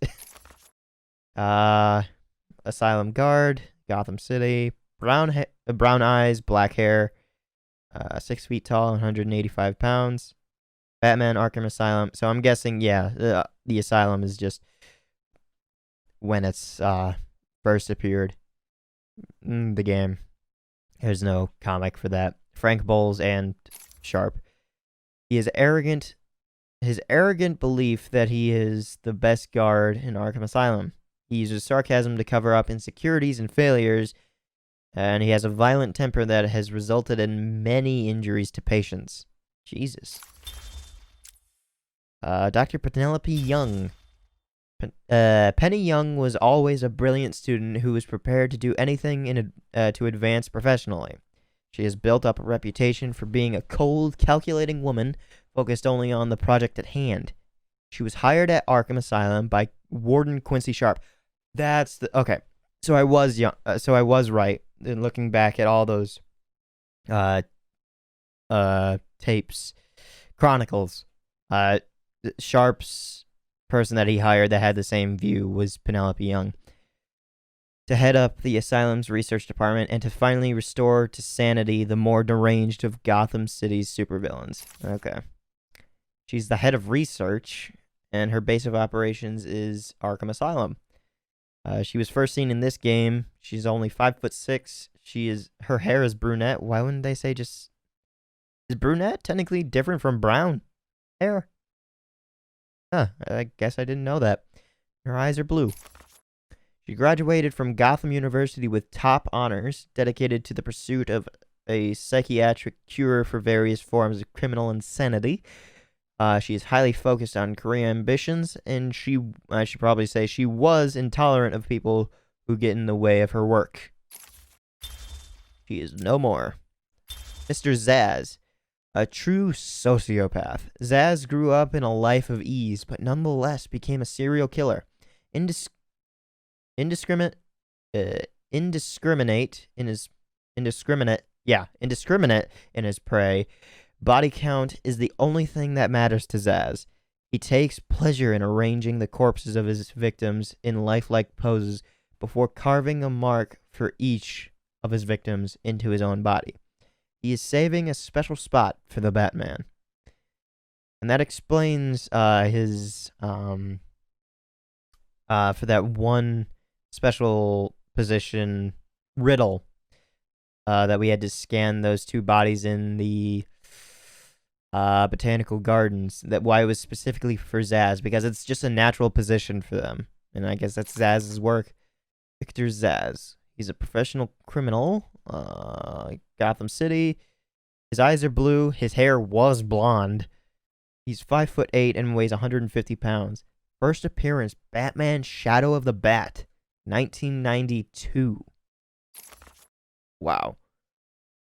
Asylum guard, Gotham City, brown eyes, black hair, 6 feet tall, 185 pounds. Batman Arkham Asylum. So I'm guessing, yeah, the Asylum is just when it's first appeared in the game. There's no comic for that. Frank Bowles and Sharp. He is arrogant. His arrogant belief that he is the best guard in Arkham Asylum. He uses sarcasm to cover up insecurities and failures, and he has a violent temper that has resulted in many injuries to patients. Jesus. Dr. Penelope Young. Penny Young was always a brilliant student who was prepared to do anything to advance professionally. She has built up a reputation for being a cold, calculating woman focused only on the project at hand. She was hired at Arkham Asylum by Warden Quincy Sharp. Okay. So I was young. So I was right in looking back at all those uh tapes, chronicles. Uh, Sharp's person that he hired that had the same view was Penelope Young to head up the asylum's research department and to finally restore to sanity the more deranged of Gotham City's supervillains. Okay. She's the head of research, and her base of operations is Arkham Asylum. She was first seen in this game. She's only 5'6". Her hair is brunette. Why wouldn't they say just is brunette technically different from brown hair? Huh, I guess I didn't know that. Her eyes are blue. She graduated from Gotham University with top honors, dedicated to the pursuit of a psychiatric cure for various forms of criminal insanity. She is highly focused on career ambitions, and I should probably say she was intolerant of people who get in the way of her work. She is no more. Mr. Zsasz, a true sociopath. Zsasz grew up in a life of ease, but nonetheless became a serial killer. Indiscriminate in his prey. Body count is the only thing that matters to Zsasz. He takes pleasure in arranging the corpses of his victims in lifelike poses before carving a mark for each of his victims into his own body. He is saving a special spot for the Batman. And that explains his for that one special position riddle that we had to scan those two bodies in the botanical gardens. That why it was specifically for Zsasz, because it's just a natural position for them, and I guess that's Zaz's work. Victor Zsasz. He's a professional criminal. Gotham City. His eyes are blue. His hair was blonde. He's 5'8" and weighs 150 pounds. First appearance: Batman: Shadow of the Bat, 1992. Wow.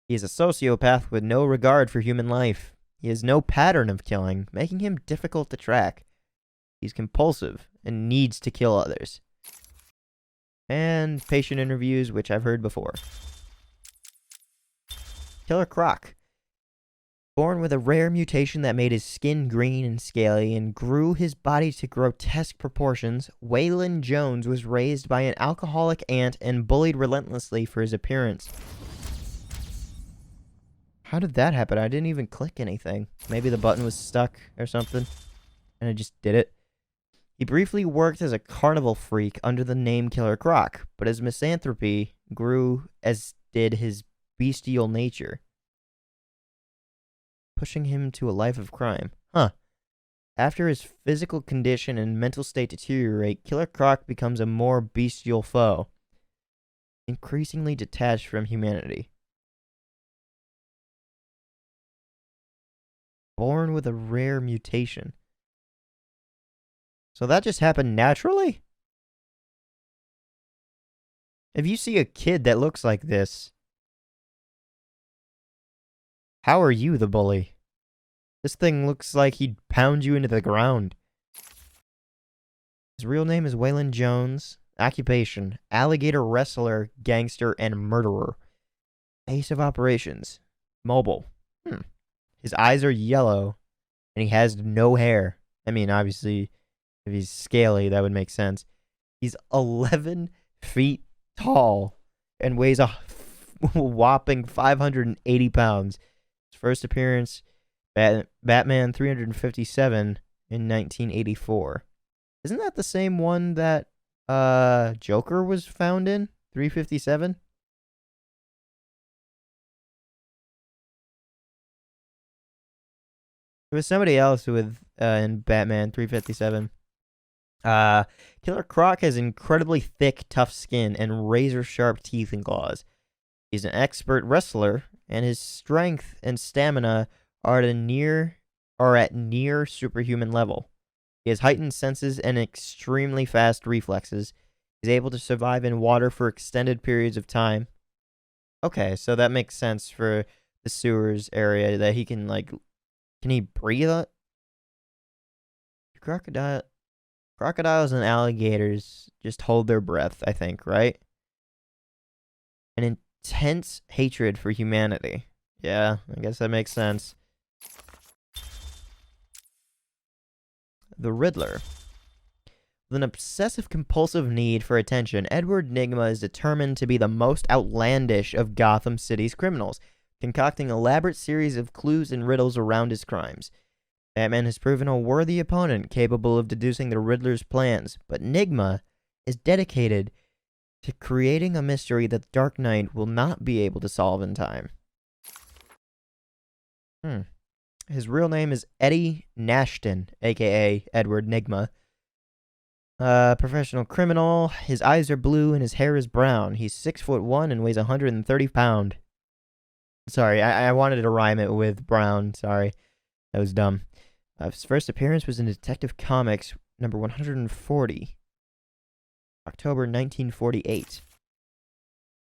He is a sociopath with no regard for human life. He has no pattern of killing, making him difficult to track. He's compulsive and needs to kill others. And patient interviews, which I've heard before. Killer Croc. Born with a rare mutation that made his skin green and scaly and grew his body to grotesque proportions, Waylon Jones was raised by an alcoholic aunt and bullied relentlessly for his appearance. How did that happen? I didn't even click anything. Maybe the button was stuck or something, and I just did it. He briefly worked as a carnival freak under the name Killer Croc, but his misanthropy grew as did his bestial nature, pushing him to a life of crime. After his physical condition and mental state deteriorate, Killer Croc becomes a more bestial foe, increasingly detached from humanity. Born with a rare mutation. So that just happened naturally? If you see a kid that looks like this, how are you the bully? This thing looks like he'd pound you into the ground. His real name is Waylon Jones. Occupation: alligator wrestler, gangster, and murderer. Base of operations: mobile. His eyes are yellow, and he has no hair. I mean, obviously, if he's scaly, that would make sense. He's 11 feet tall and weighs a whopping 580 pounds. His first appearance, Batman 357 in 1984. Isn't that the same one that Joker was found in? 357? There was somebody else with in Batman 357. Killer Croc has incredibly thick, tough skin and razor-sharp teeth and claws. He's an expert wrestler, and his strength and stamina are at near superhuman level. He has heightened senses and extremely fast reflexes. He's able to survive in water for extended periods of time. Okay, so that makes sense for the sewers area, that he can, like... Can he breathe? Crocodiles and alligators just hold their breath, I think, right? an intense hatred for humanity. Yeah, I guess that makes sense. The Riddler. With an obsessive-compulsive need for attention, Edward Nygma is determined to be the most outlandish of Gotham City's criminals, concocting an elaborate series of clues and riddles around his crimes. Batman has proven a worthy opponent capable of deducing the Riddler's plans, but Nygma is dedicated to creating a mystery that the Dark Knight will not be able to solve in time. His real name is Eddie Nashton, aka Edward Nygma. Professional criminal. His eyes are blue and his hair is brown. He's 6'1" and weighs 130 pounds. Sorry, I wanted to rhyme it with brown. Sorry, that was dumb. His first appearance was in Detective Comics number 140, October 1948.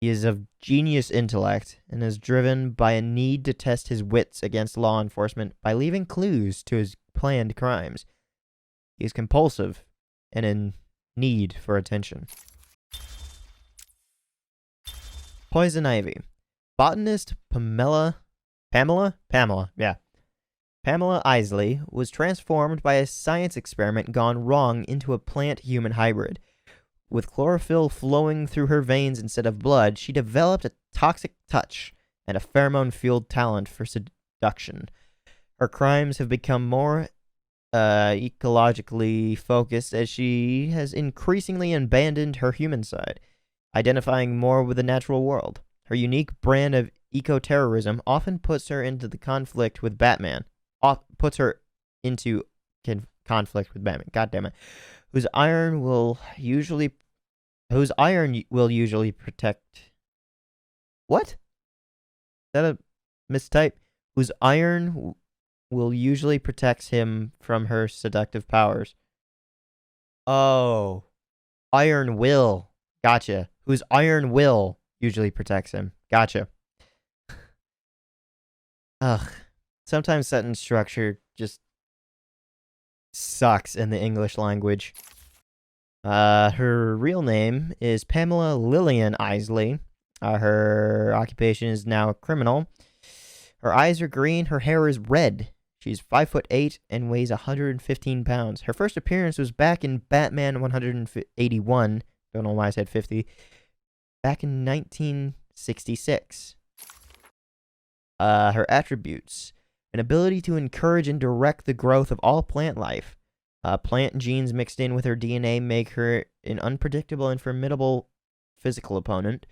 He is of genius intellect and is driven by a need to test his wits against law enforcement by leaving clues to his planned crimes. He is compulsive and in need for attention. Poison Ivy. Botanist Pamela Isley was transformed by a science experiment gone wrong into a plant-human hybrid. With chlorophyll flowing through her veins instead of blood, she developed a toxic touch and a pheromone-fueled talent for seduction. Her crimes have become more ecologically focused as she has increasingly abandoned her human side, identifying more with the natural world. Her unique brand of eco-terrorism often puts her into the conflict with Batman. God damn it. Whose iron will usually protect. What? Is that a mistype? Whose iron will usually protect him from her seductive powers. Oh, iron will. Gotcha. Whose iron will usually protects him. Gotcha. Ugh. Sometimes sentence structure just sucks in the English language. Her real name is Pamela Lillian Isley. Her occupation is now a criminal. Her eyes are green. Her hair is red. She's 5'8" and weighs 115 pounds. Her first appearance was back in Batman 181. Don't know why I said 50. Back in 1966. Her attributes. An ability to encourage and direct the growth of all plant life. Plant genes mixed in with her DNA make her an unpredictable and formidable physical opponent.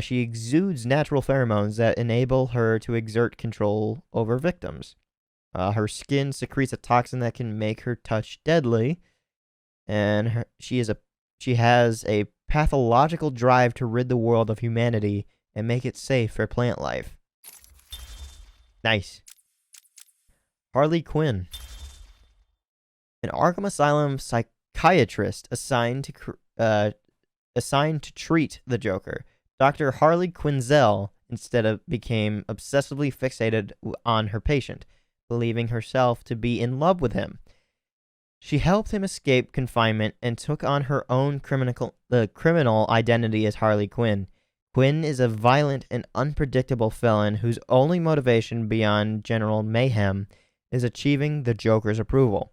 She exudes natural pheromones that enable her to exert control over victims. Her skin secretes a toxin that can make her touch deadly. And she has a pathological drive to rid the world of humanity and make it safe for plant life. Nice. Harley Quinn. An Arkham Asylum psychiatrist assigned to treat the Joker. Dr. Harley Quinzel became obsessively fixated on her patient, believing herself to be in love with him. She helped him escape confinement and took on her own criminal identity as Harley Quinn. Quinn is a violent and unpredictable felon whose only motivation beyond general mayhem is achieving the Joker's approval.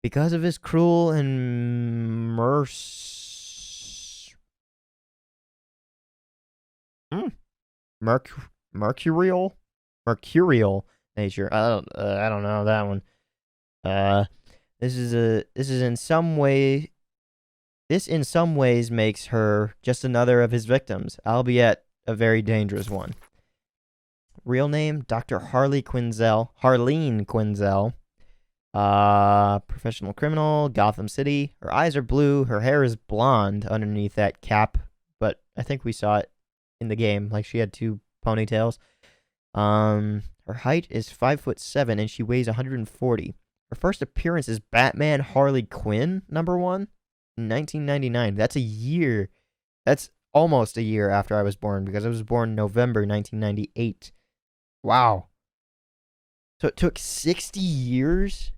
Because of his cruel and mercurial nature. I don't know that one. This in some ways makes her just another of his victims, albeit a very dangerous one. Real name, Dr. Harleen Quinzel. Professional criminal, Gotham City. Her eyes are blue. Her hair is blonde underneath that cap, but I think we saw it in the game. Like, she had two ponytails. Her height is 5'7" and she weighs 140. Her first appearance is Batman Harley Quinn #1 in 1999. That's a year. That's almost a year after I was born, because I was born November 1998. Wow. So it took 60 years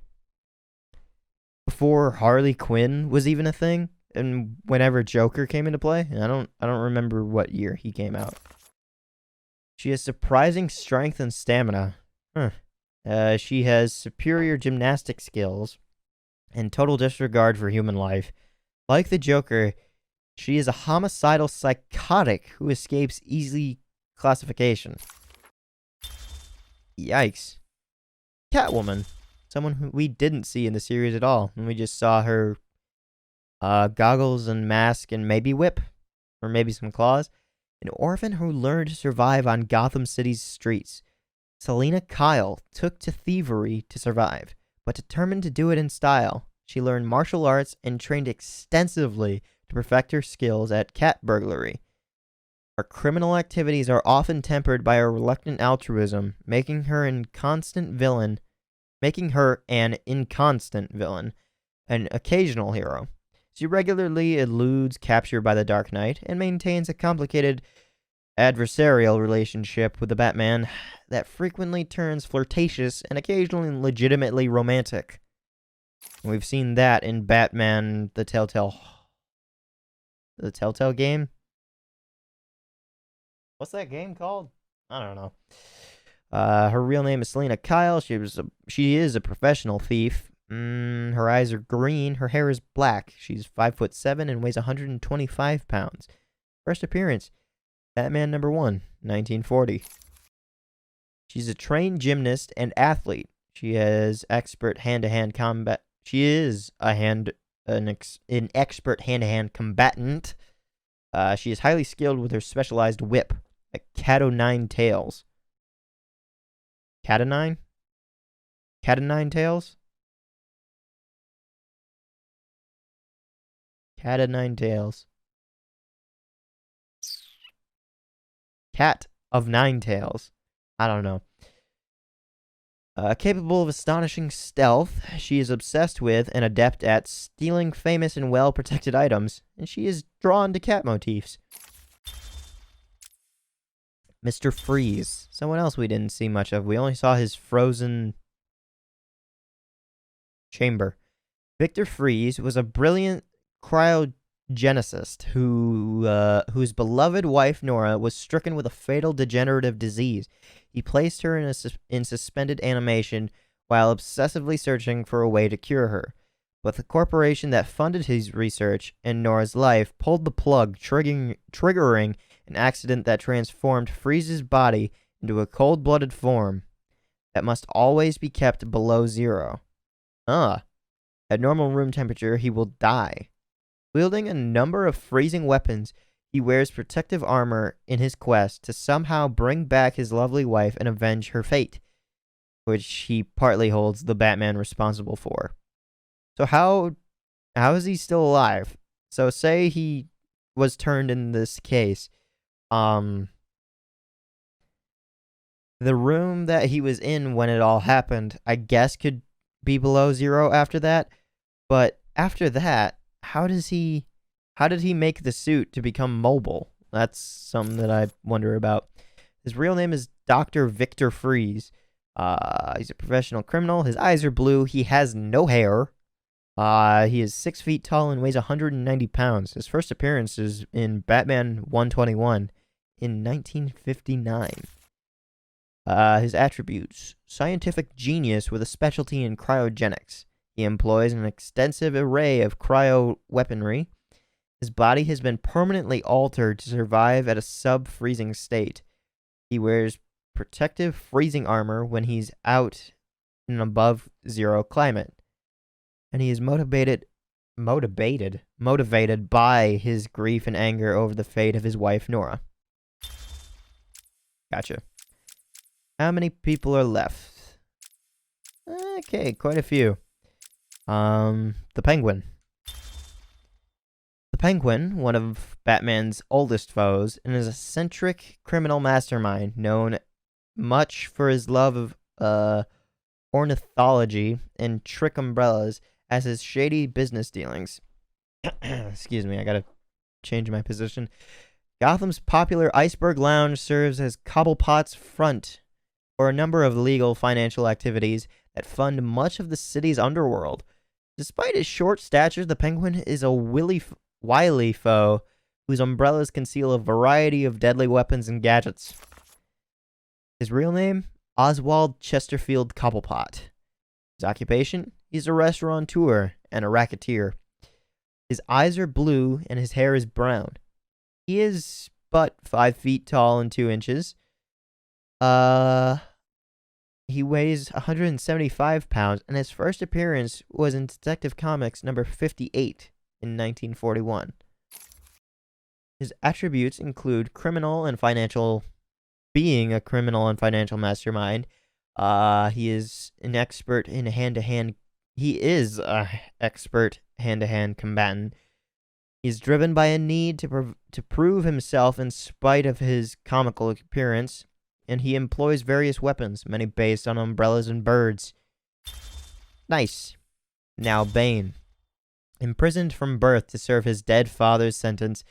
before Harley Quinn was even a thing? and whenever Joker came into play. I don't remember what year he came out. She has surprising strength and stamina. She has superior gymnastic skills and total disregard for human life. Like the Joker, she is a homicidal psychotic who escapes easy classification. Yikes. Catwoman. Someone who we didn't see in the series at all. And we just saw her goggles and mask and maybe whip. Or maybe some claws. An orphan who learned to survive on Gotham City's streets. Selina Kyle took to thievery to survive, but determined to do it in style. She learned martial arts and trained extensively to perfect her skills at cat burglary. Her criminal activities are often tempered by a reluctant altruism, making her an inconstant villain, an occasional hero. She regularly eludes capture by the Dark Knight and maintains a complicated adversarial relationship with the Batman that frequently turns flirtatious and occasionally legitimately romantic. We've seen that in Batman the Telltale game? What's that game called? I don't know. Her real name is Selina Kyle. She is a professional thief. Her eyes are green. Her hair is black. She's 5'7" and weighs 125 pounds. First appearance, Batman #1, 1940. She's a trained gymnast and athlete. She has expert hand-to-hand combat. She is an expert hand-to-hand combatant. She is highly skilled with her specialized whip, a cat o' nine tails. Cat o' nine? Cat o' nine tails? Cat o' nine tails. Cat of nine tails. I don't know. Capable of astonishing stealth, she is obsessed with and adept at stealing famous and well-protected items, and she is drawn to cat motifs. Mr. Freeze. Someone else we didn't see much of. We only saw his frozen chamber. Victor Freeze was a brilliant cryogenicist whose beloved wife Nora was stricken with a fatal degenerative disease. He placed her in suspended animation while obsessively searching for a way to cure her. But the corporation that funded his research and Nora's life pulled the plug, triggering an accident that transformed Freeze's body into a cold-blooded form that must always be kept below zero. At normal room temperature, he will die. Wielding a number of freezing weapons, he wears protective armor in his quest to somehow bring back his lovely wife and avenge her fate, which he partly holds the Batman responsible for. So how is he still alive? So say he was turned in this case. The room that he was in when it all happened, I guess could be below zero after that. But after that, how did he make the suit to become mobile? That's something that I wonder about. His real name is Dr. Victor Freeze. He's a professional criminal. His eyes are blue. He has no hair. He is 6 feet tall and weighs 190 pounds. His first appearance is in Batman 121 in 1959. His attributes: scientific genius with a specialty in cryogenics. He employs an extensive array of cryo-weaponry. His body has been permanently altered to survive at a sub-freezing state. He wears protective freezing armor when he's out in an above-zero climate. And he is motivated by his grief and anger over the fate of his wife, Nora. Gotcha. How many people are left? Okay, quite a few. The Penguin. The Penguin, one of Batman's oldest foes, and is a eccentric criminal mastermind known much for his love of ornithology and trick umbrellas as his shady business dealings. Excuse me, I gotta change my position. Gotham's popular Iceberg Lounge serves as Cobblepot's front for a number of legal financial activities that fund much of the city's underworld. Despite his short stature, the Penguin is a wily wily foe whose umbrellas conceal a variety of deadly weapons and gadgets. His real name? Oswald Chesterfield Cobblepot. His occupation? He's a restaurateur and a racketeer. His eyes are blue and his hair is brown. He is but 5 feet tall and 2 inches. He weighs 175 pounds, and his first appearance was in Detective Comics number 58 in 1941. His attributes include being a criminal and financial mastermind. He is an expert in hand-to-hand. He is a expert hand-to-hand combatant. He's driven by a need to prove himself in spite of his comical appearance, and he employs various weapons, many based on umbrellas and birds. Nice. Now Bane. Imprisoned from birth to serve his dead father's sentence,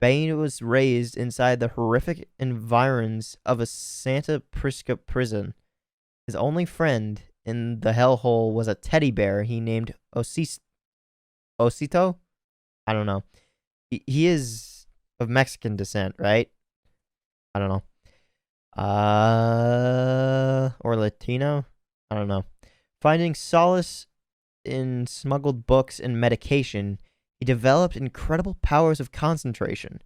Bane was raised inside the horrific environs of a Santa Prisca prison. His only friend in the hellhole was a teddy bear he named Osito? I don't know. He is of Mexican descent, right? I don't know. Or Latino? I don't know. Finding solace in smuggled books and medication, he developed incredible powers of concentration.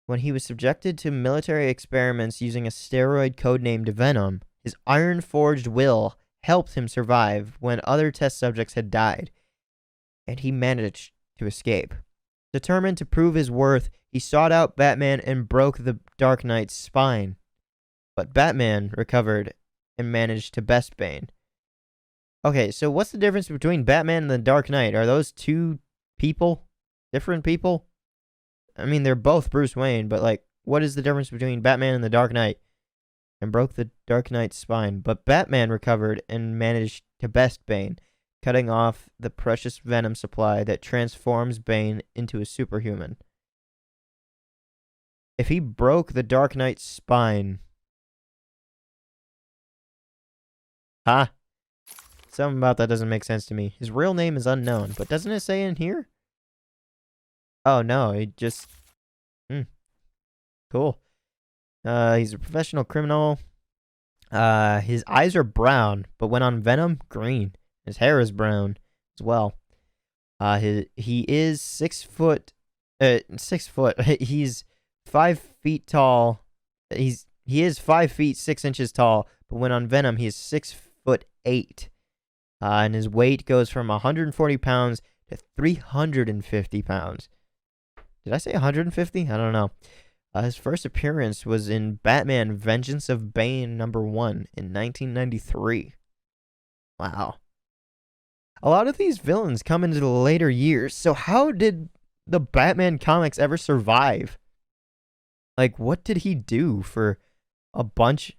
When he was subjected to military experiments using a steroid codenamed Venom, his iron-forged will helped him survive when other test subjects had died, and he managed to escape. Determined to prove his worth, he sought out Batman and broke the Dark Knight's spine. But Batman recovered and managed to best Bane. Okay, so what's the difference between Batman and the Dark Knight? Are those two people? Different people? I mean, they're both Bruce Wayne, but, like, what is the difference between Batman and the Dark Knight? And broke the Dark Knight's spine. But Batman recovered and managed to best Bane, cutting off the precious venom supply that transforms Bane into a superhuman. If he broke the Dark Knight's spine... Huh? Something about that doesn't make sense to me. His real name is unknown, but doesn't it say in here? Oh, no, he just... Cool. He's a professional criminal. His eyes are brown, but when on Venom, green. His hair is brown as well. He is 6 foot... 6 foot. He's 5 feet tall. He is 5 feet 6 inches tall, but when on Venom, he is 6'8". And his weight goes from 140 pounds to 350 pounds. Did I say 150? I don't know. His first appearance was in Batman Vengeance of Bane number 1 in 1993. Wow. A lot of these villains come into the later years, so how did the Batman comics ever survive? Like, what did he do for a bunch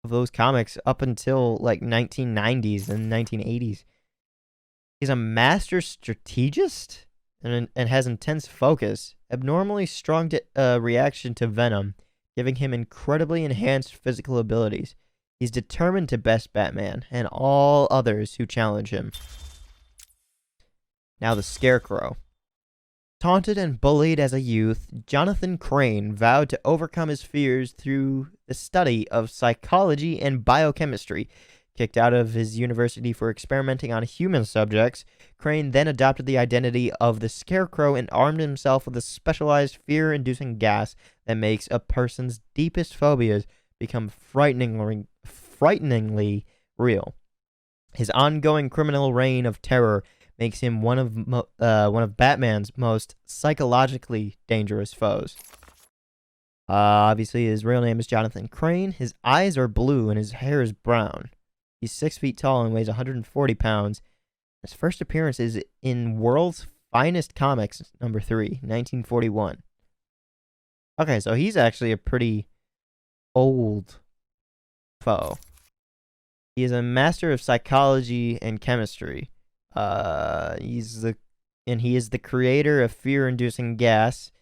of those comics up until, like, 1990s and 1980s? He's a master strategist and has intense focus, abnormally strong reaction to Venom, giving him incredibly enhanced physical abilities. He's determined to best Batman and all others who challenge him. Now the Scarecrow. Taunted and bullied as a youth, Jonathan Crane vowed to overcome his fears through the study of psychology and biochemistry. Kicked out of his university for experimenting on human subjects, Crane then adopted the identity of the Scarecrow and armed himself with a specialized fear-inducing gas that makes a person's deepest phobias become frighteningly real. His ongoing criminal reign of terror makes him one of Batman's most psychologically dangerous foes. Obviously, his real name is Jonathan Crane. His eyes are blue and his hair is brown. He's 6 feet tall and weighs 140 pounds. His first appearance is in World's Finest Comics, number 3, 1941. Okay, so he's actually a pretty old foe. He is a master of psychology and chemistry. He is the creator of fear-inducing gas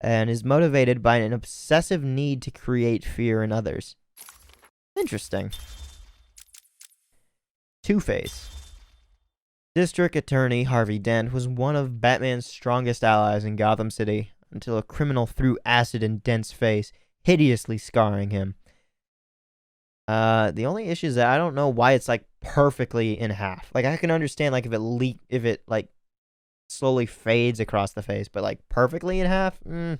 and is motivated by an obsessive need to create fear in others. Interesting. Two-Face. District Attorney Harvey Dent was one of Batman's strongest allies in Gotham City until a criminal threw acid in Dent's face, hideously scarring him. The only issue is that I don't know why it's like perfectly in half. Like I can understand like if it like slowly fades across the face, but like perfectly in half, a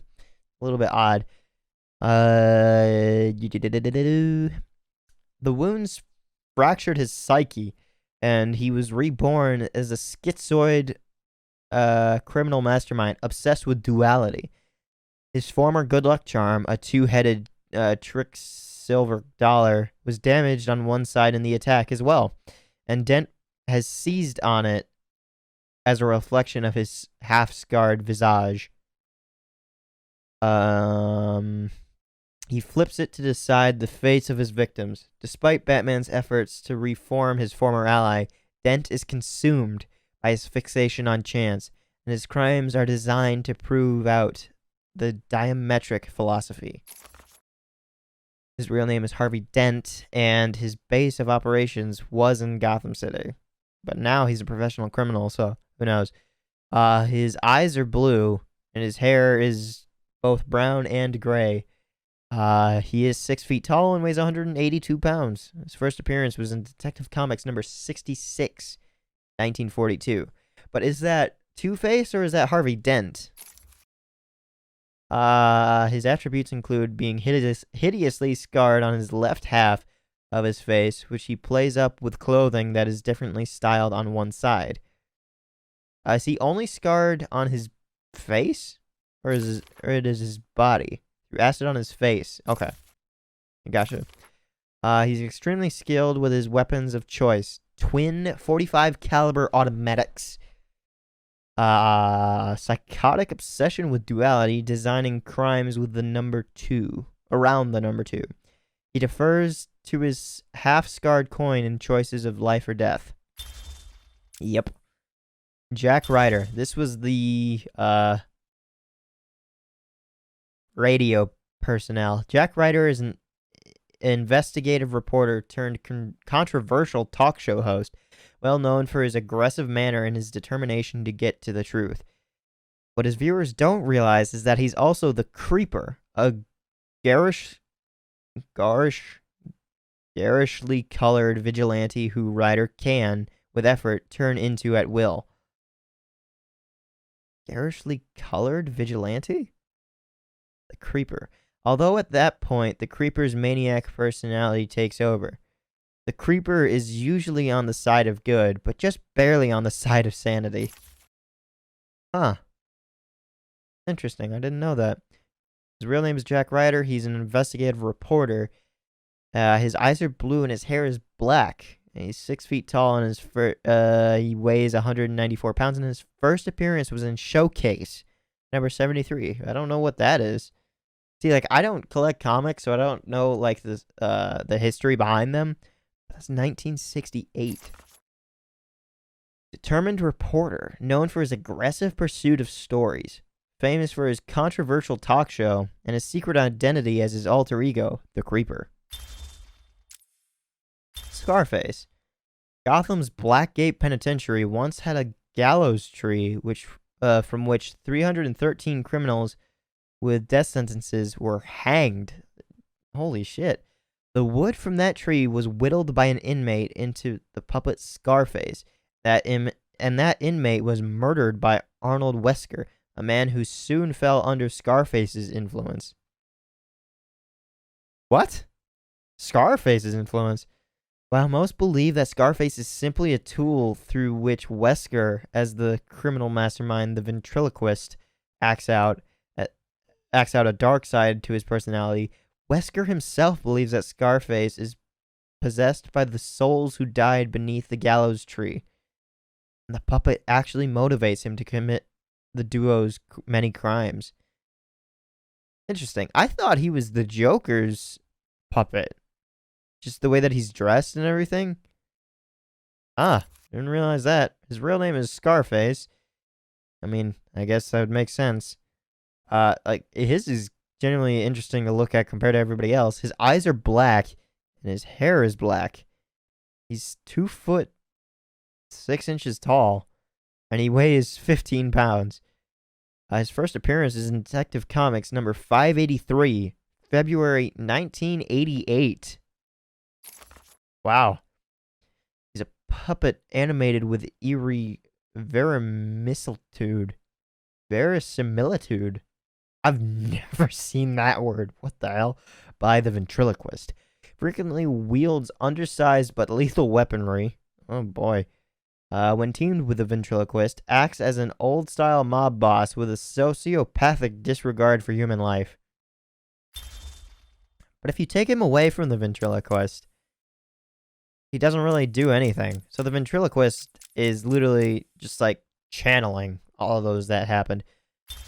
little bit odd. The wounds fractured his psyche, and he was reborn as a schizoid criminal mastermind obsessed with duality. His former good luck charm, a two-headed trick silver dollar, was damaged on one side in the attack as well, and Dent has seized on it as a reflection of his half-scarred visage. He flips it to decide the fates of his victims. Despite Batman's efforts to reform his former ally, Dent is consumed by his fixation on chance, and his crimes are designed to prove out the diametric philosophy. His real name is Harvey Dent, and his base of operations was in Gotham City. But now he's a professional criminal, so who knows? His eyes are blue, and his hair is both brown and gray. He is 6 feet tall and weighs 182 pounds. His first appearance was in Detective Comics number 66, 1942. But is that Two-Face or is that Harvey Dent? His attributes include being hideously scarred on his left half of his face, which he plays up with clothing that is differently styled on one side. Is he only scarred on his face? Or is it his body? Through acid on his face. Okay. Gotcha. He's extremely skilled with his weapons of choice. Twin 45 caliber automatics. Psychotic obsession with duality, designing crimes with the number 2. Around the number 2. He defers to his half-scarred coin in choices of life or death. Yep. Jack Ryder. This was the, radio personnel. Jack Ryder is an investigative reporter turned controversial talk show host, well known for his aggressive manner and his determination to get to the truth. What his viewers don't realize is that he's also the Creeper, a garishly colored vigilante who Ryder can, with effort, turn into at will. Garishly colored vigilante? The Creeper. Although at that point, the Creeper's maniac personality takes over. The Creeper is usually on the side of good, but just barely on the side of sanity. Huh. Interesting, I didn't know that. His real name is Jack Ryder. He's an investigative reporter. His eyes are blue and his hair is black. And he's 6 feet tall and he weighs 194 pounds. And his first appearance was in Showcase, number 73. I don't know what that is. See, like, I don't collect comics, so I don't know, like, the history behind them. That's 1968. Determined reporter, known for his aggressive pursuit of stories. Famous for his controversial talk show and his secret identity as his alter ego, the Creeper. Scarface. Gotham's Blackgate Penitentiary once had a gallows tree from which 313 criminals with death sentences were hanged. Holy shit. The wood from that tree was whittled by an inmate into the puppet Scarface. That inmate was murdered by Arnold Wesker, a man who soon fell under Scarface's influence. What? Scarface's influence? While most believe that Scarface is simply a tool through which Wesker, as the criminal mastermind, the ventriloquist, acts out a dark side to his personality, Wesker himself believes that Scarface is possessed by the souls who died beneath the gallows tree. And the puppet actually motivates him to commit the duo's many crimes. Interesting. I thought he was the Joker's puppet. Just the way that he's dressed and everything. Didn't realize that. His real name is Scarface. I mean, I guess that would make sense. Like, his is genuinely interesting to look at compared to everybody else. His eyes are black, and his hair is black. He's 2'6", 6 inches tall, and he weighs 15 pounds. His first appearance is in Detective Comics number 583, February 1988. Wow. He's a puppet animated with eerie verisimilitude. Verisimilitude. I've never seen that word. What the hell? By the ventriloquist. Frequently wields undersized but lethal weaponry. Oh boy. When teamed with the ventriloquist, acts as an old-style mob boss with a sociopathic disregard for human life. But if you take him away from the ventriloquist, he doesn't really do anything. So the ventriloquist is literally just like channeling all of those that happened.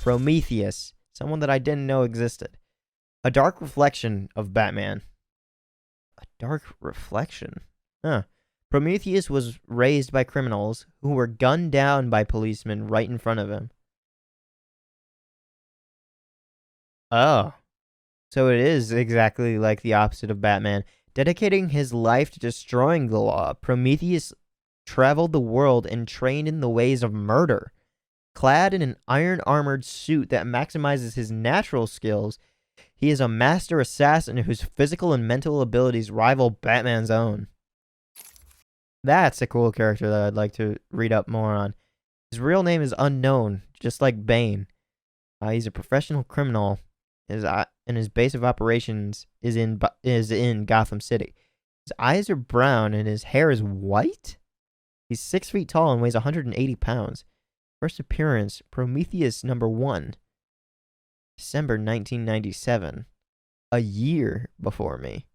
Prometheus, someone that I didn't know existed. A dark reflection of Batman. A dark reflection? Huh. Prometheus was raised by criminals who were gunned down by policemen right in front of him. Oh. So it is exactly like the opposite of Batman. Dedicating his life to destroying the law, Prometheus traveled the world and trained in the ways of murder. Clad in an iron-armored suit that maximizes his natural skills, he is a master assassin whose physical and mental abilities rival Batman's own. That's a cool character that I'd like to read up more on. His real name is unknown, just like Bane. He's a professional criminal, and his base of operations is in Gotham City. His eyes are brown and his hair is white? He's 6 feet tall and weighs 180 pounds. First appearance, Prometheus number 1, December 1997. A year before me.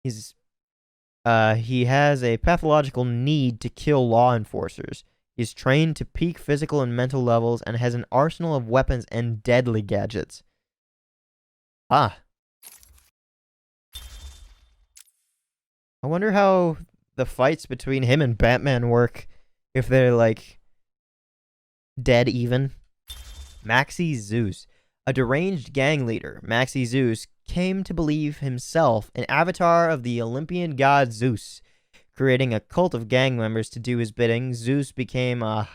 He has a pathological need to kill law enforcers. He's trained to peak physical and mental levels and has an arsenal of weapons and deadly gadgets. Ah. I wonder how the fights between him and Batman work if they're like dead even. Maxi Zeus. A deranged gang leader, Maxi Zeus, came to believe himself an avatar of the Olympian god Zeus. Creating a cult of gang members to do his bidding, Zeus became a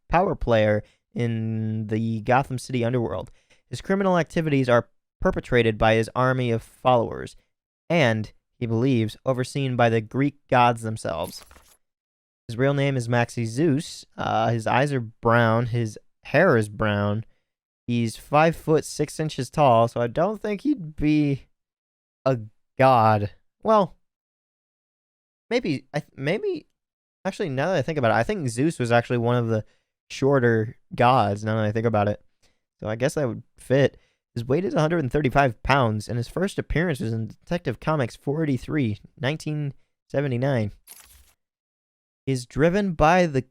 power player in the Gotham City underworld. His criminal activities are perpetrated by his army of followers, and, he believes, overseen by the Greek gods themselves. His real name is Maxi Zeus. His eyes are brown. His hair is brown. He's 5 foot 6 inches tall, so I don't think he'd be a god. Well, maybe. Actually, now that I think about it, I think Zeus was actually one of the shorter gods. Now that I think about it, so I guess that would fit. His weight is 135 pounds, and his first appearance was in Detective Comics 483, 1979. He's driven by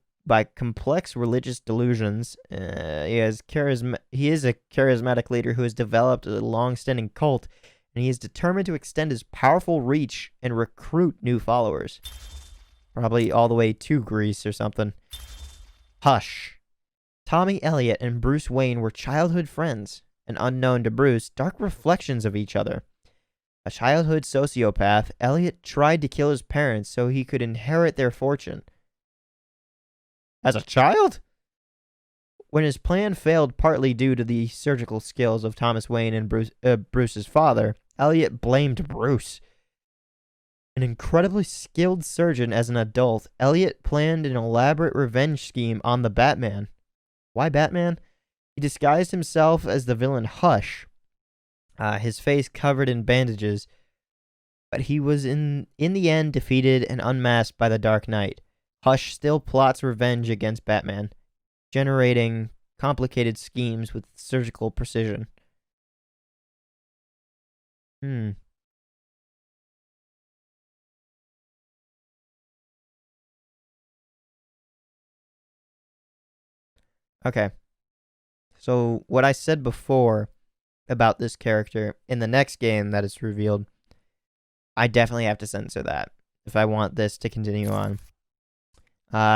complex religious delusions. He is a charismatic leader who has developed a long-standing cult, and he is determined to extend his powerful reach and recruit new followers. Probably all the way to Greece or something. Hush. Tommy Elliot and Bruce Wayne were childhood friends, and unknown to Bruce, dark reflections of each other. A childhood sociopath, Elliot tried to kill his parents so he could inherit their fortune. As a child? When his plan failed partly due to the surgical skills of Thomas Wayne and Bruce's father, Elliot blamed Bruce. An incredibly skilled surgeon as an adult, Elliot planned an elaborate revenge scheme on the Batman. Why Batman? He disguised himself as the villain Hush, his face covered in bandages, but he was in the end defeated and unmasked by the Dark Knight. Hush still plots revenge against Batman, generating complicated schemes with surgical precision. Okay. So what I said before about this character in the next game that is revealed, I definitely have to censor that if I want this to continue on.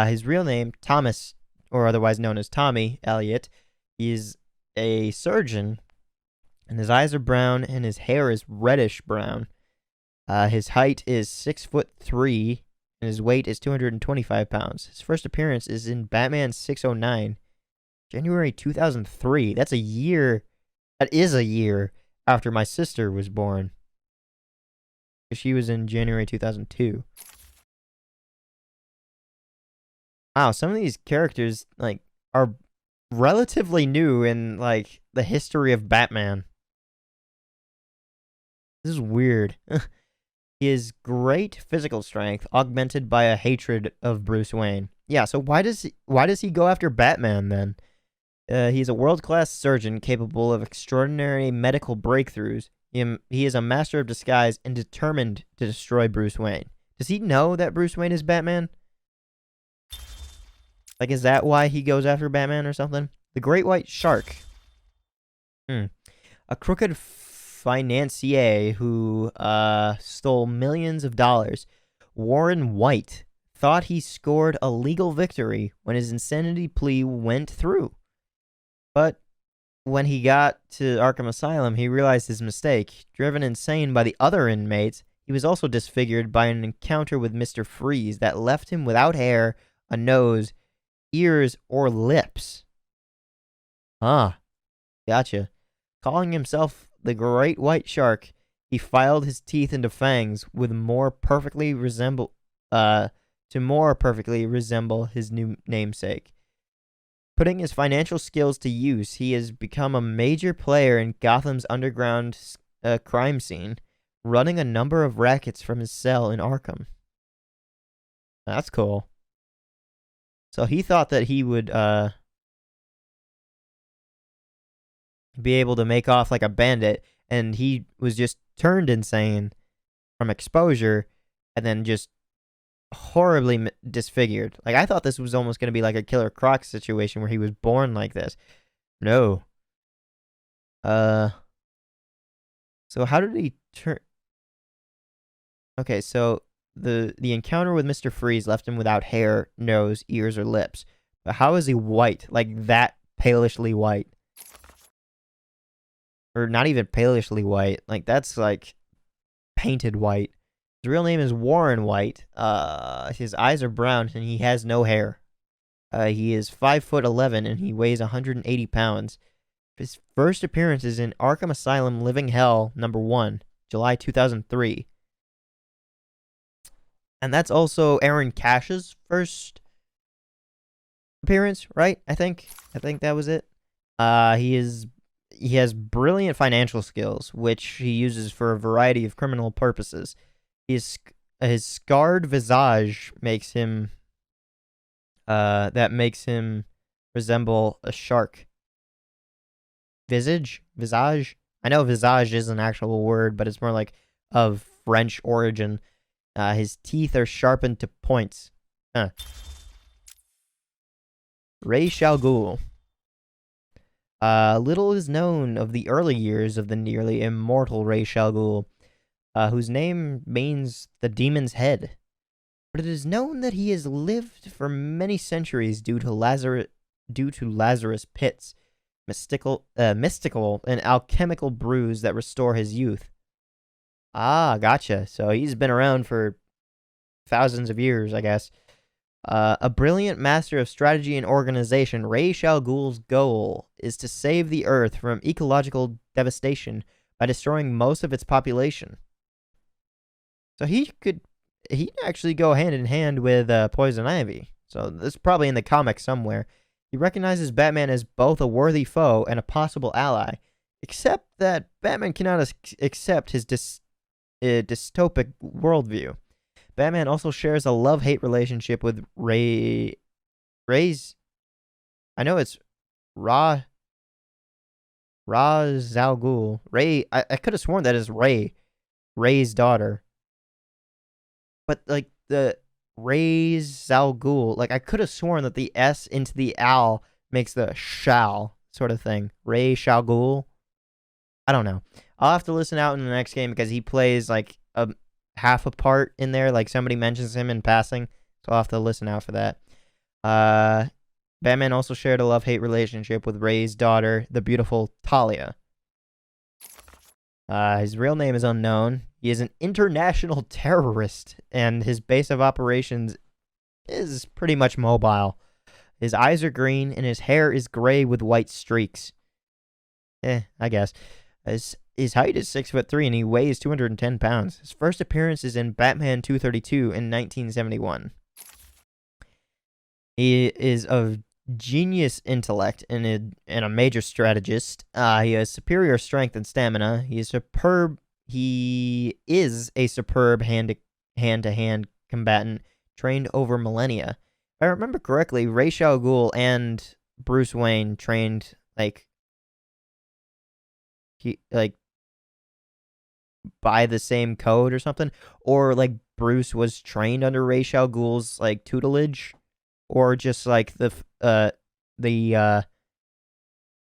His real name, Thomas, or otherwise known as Tommy Elliot, is a surgeon, and his eyes are brown and his hair is reddish brown. His height is 6'3", and his weight is 225 pounds. His first appearance is in Batman 609, January 2003. That's a year. That is a year after my sister was born. She was in January 2002. Wow, some of these characters like are relatively new in like the history of Batman. This is weird. His great physical strength augmented by a hatred of Bruce Wayne. Yeah, so why does he go after Batman then? He's a world-class surgeon capable of extraordinary medical breakthroughs. He is a master of disguise and determined to destroy Bruce Wayne. Does he know that Bruce Wayne is Batman? Like, is that why he goes after Batman or something? The Great White Shark. A crooked financier who stole millions of dollars. Warren White thought he scored a legal victory when his insanity plea went through. But when he got to Arkham Asylum, he realized his mistake. Driven insane by the other inmates, he was also disfigured by an encounter with Mr. Freeze that left him without hair, a nose, ears, or lips. Ah, gotcha. Calling himself the Great White Shark, he filed his teeth into fangs with to more perfectly resemble his new namesake. Putting his financial skills to use, he has become a major player in Gotham's underground crime scene, running a number of rackets from his cell in Arkham. That's cool. So he thought that he would be able to make off like a bandit, and he was just turned insane from exposure and then just horribly disfigured. Like, I thought this was almost going to be like a Killer Croc situation where he was born like this. No. So how did he turn? Okay, so the encounter with Mr. Freeze left him without hair, nose, ears, or lips. But how is he white? Like, that palishly white? Or not even palishly white. Like, that's like painted white. His real name is Warren White. His eyes are brown and he has no hair. He is 5'11" and he weighs 180 pounds. His first appearance is in Arkham Asylum Living Hell #1, July 2003. And that's also Aaron Cash's first appearance, right? I think that was it. He has brilliant financial skills, which he uses for a variety of criminal purposes. His scarred visage makes him resemble a shark. Visage? I know visage is an actual word, but it's more like of French origin. His teeth are sharpened to points. Ra's al Ghul. Little is known of the early years of the nearly immortal Ra's al Ghul, whose name means the demon's head. But it is known that he has lived for many centuries due to Lazarus pits, mystical and alchemical brews that restore his youth. Ah, gotcha. So he's been around for thousands of years, I guess. A brilliant master of strategy and organization, Ra's al Ghul's goal is to save the Earth from ecological devastation by destroying most of its population. So he'd actually go hand in hand with Poison Ivy. So this is probably in the comics somewhere. He recognizes Batman as both a worthy foe and a possible ally, except that Batman cannot accept his dystopic worldview. Batman also shares a love-hate relationship with Ra's. I know it's Ra's al Ghul. I could have sworn that is Ray's daughter. But like the Ra's al Ghul, like I could have sworn that the S into the al makes the shall sort of thing. Ra's al Ghul. I don't know. I'll have to listen out in the next game because he plays like a half a part in there, like somebody mentions him in passing, so I'll have to listen out for that. Batman also shared a love-hate relationship with Ray's daughter, the beautiful Talia. His real name is unknown. He is an international terrorist, and his base of operations is pretty much mobile. His eyes are green, and his hair is gray with white streaks. I guess. His height is 6'3", and he weighs 210 pounds. His first appearance is in Batman 232 in 1971. He is of genius intellect and a major strategist. He has superior strength and stamina. He is superb. He is a superb hand-to-hand combatant trained over millennia. If I remember correctly, Ra's al Ghul and Bruce Wayne trained by the same code or something, or like Bruce was trained under Ra's al Ghul's like tutelage, or just like the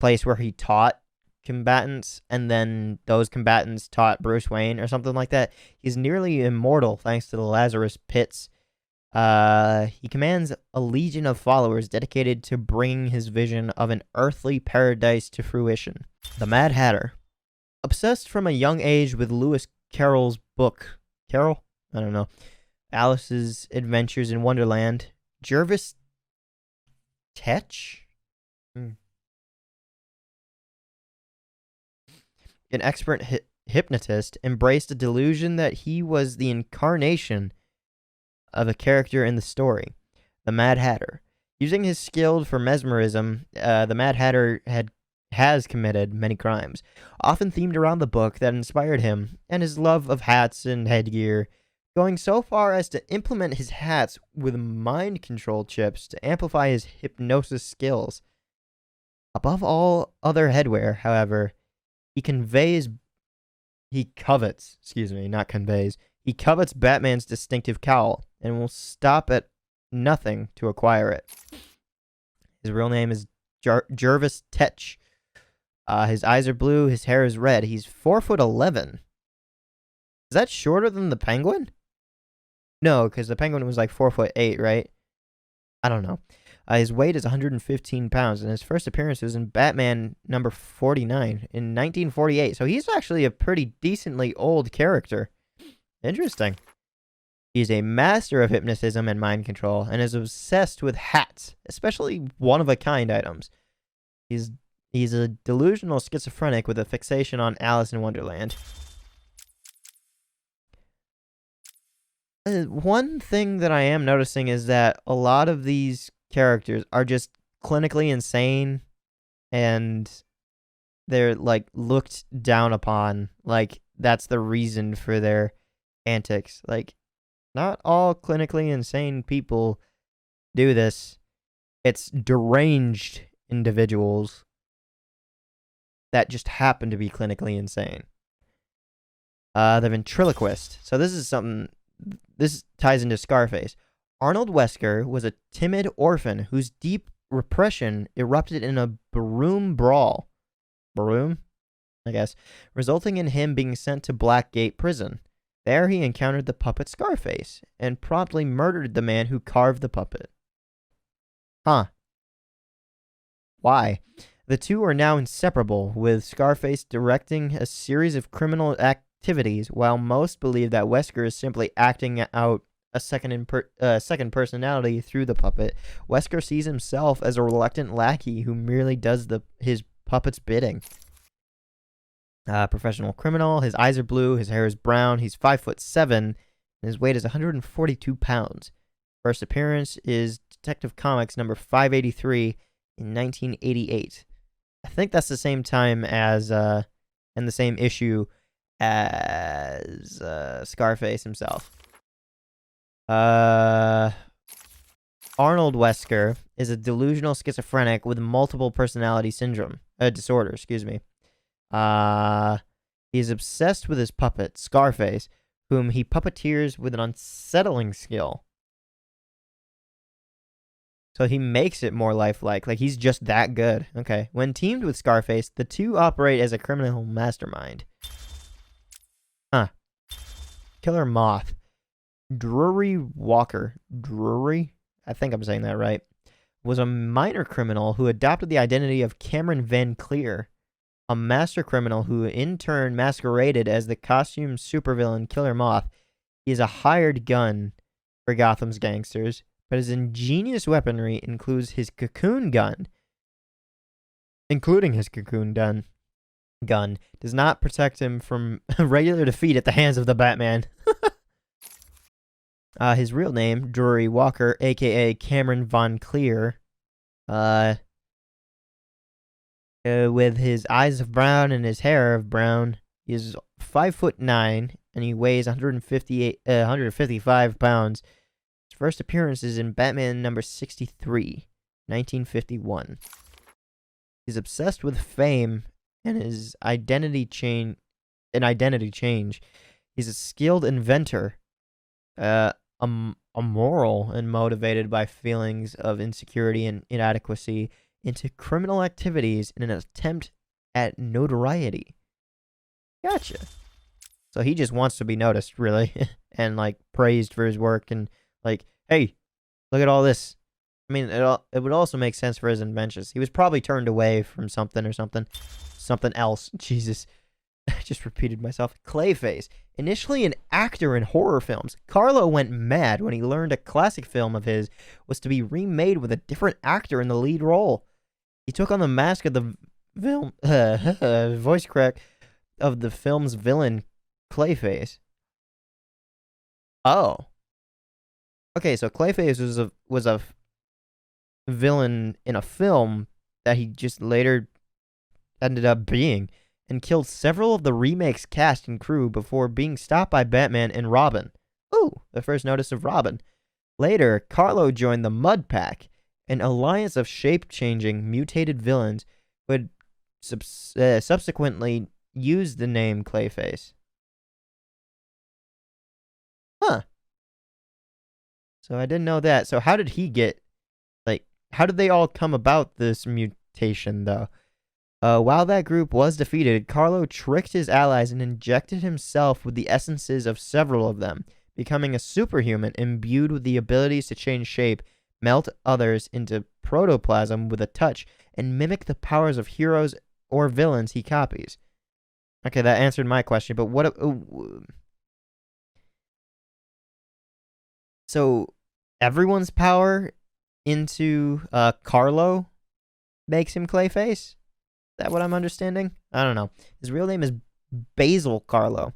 place where he taught combatants, and then those combatants taught Bruce Wayne or something like that. He's nearly immortal thanks to the Lazarus Pits. He commands a legion of followers dedicated to bringing his vision of an earthly paradise to fruition. The Mad Hatter. Obsessed from a young age with Lewis Carroll's book. Carroll? I don't know. Alice's Adventures in Wonderland. Jervis Tetch? An expert hypnotist embraced a delusion that he was the incarnation of a character in the story, the Mad Hatter. Using his skill for mesmerism, the Mad Hatter has committed many crimes, often themed around the book that inspired him and his love of hats and headgear, going so far as to implement his hats with mind control chips to amplify his hypnosis skills. Above all other headwear, however, he covets Batman's distinctive cowl and will stop at nothing to acquire it. His real name is Jervis Tetch. His eyes are blue, his hair is red. He's 4'11". Is that shorter than the Penguin? No, because the Penguin was like 4'8", right? I don't know. His weight is 115 pounds, and his first appearance was in Batman number 49 in 1948. So he's actually a pretty decently old character. Interesting. He's a master of hypnotism and mind control, and is obsessed with hats, especially one-of-a-kind items. He's a delusional schizophrenic with a fixation on Alice in Wonderland. One thing that I am noticing is that a lot of these characters are just clinically insane, and they're like looked down upon. Like that's the reason for their antics. Like, not all clinically insane people do this. It's deranged individuals that just happen to be clinically insane. The ventriloquist. So this ties into Scarface. Arnold Wesker was a timid orphan whose deep repression erupted in a barroom brawl. Barroom? I guess. Resulting in him being sent to Blackgate Prison. There he encountered the puppet Scarface, and promptly murdered the man who carved the puppet. Huh. Why? The two are now inseparable, with Scarface directing a series of criminal activities, while most believe that Wesker is simply acting out a second personality through the puppet. Wesker sees himself as a reluctant lackey who merely does his puppet's bidding. Professional criminal. His eyes are blue. His hair is brown. He's 5'7", and his weight is 142 pounds. First appearance is Detective Comics number 583 in 1988. I think that's the same time as, and the same issue as Scarface himself. Arnold Wesker is a delusional schizophrenic with multiple personality disorder. Excuse me. He is obsessed with his puppet, Scarface, whom he puppeteers with an unsettling skill. So he makes it more lifelike, like he's just that good. Okay. When teamed with Scarface, the two operate as a criminal mastermind. Huh. Killer Moth. Drury Walker. Drury? I think I'm saying that right. Was a minor criminal who adopted the identity of Cameron Van Cleer. a master criminal who in turn masqueraded as the costume supervillain Killer Moth. He is a hired gun for Gotham's gangsters, but his ingenious weaponry includes his cocoon gun. Gun does not protect him from regular defeat at the hands of the Batman. His real name, Drury Walker, aka Cameron Von Clear, with his eyes of brown and his hair of brown. He is 5'9" and he weighs 155 pounds. His first appearance is in Batman number 63, 1951. He's obsessed with fame and his identity change. He's a skilled inventor, immoral and motivated by feelings of insecurity and inadequacy into criminal activities in an attempt at notoriety. Gotcha. So he just wants to be noticed, really, and like praised for his work and like, hey, look at all this. I mean, it would also make sense for his inventions. He was probably turned away from something else. Jesus. I just repeated myself. Clayface. Initially an actor in horror films, Carlo went mad when he learned a classic film of his was to be remade with a different actor in the lead role. He took on the mask of the voice crack of the film's villain, Clayface. Oh. Okay, so Clayface was a villain in a film that he just later ended up being, and killed several of the remake's cast and crew before being stopped by Batman and Robin. Ooh, the first notice of Robin. Later, Carlo joined the Mud Pack, an alliance of shape-changing, mutated villains who had subsequently used the name Clayface. Huh. So I didn't know that. So how did he get, how did they all come about this mutation, though? While that group was defeated, Carlo tricked his allies and injected himself with the essences of several of them, becoming a superhuman imbued with the abilities to change shape, melt others into protoplasm with a touch, and mimic the powers of heroes or villains he copies. Okay, that answered my question, but what... So, everyone's power into Carlo makes him Clayface? Is that what I'm understanding? I don't know. His real name is Basil Carlo.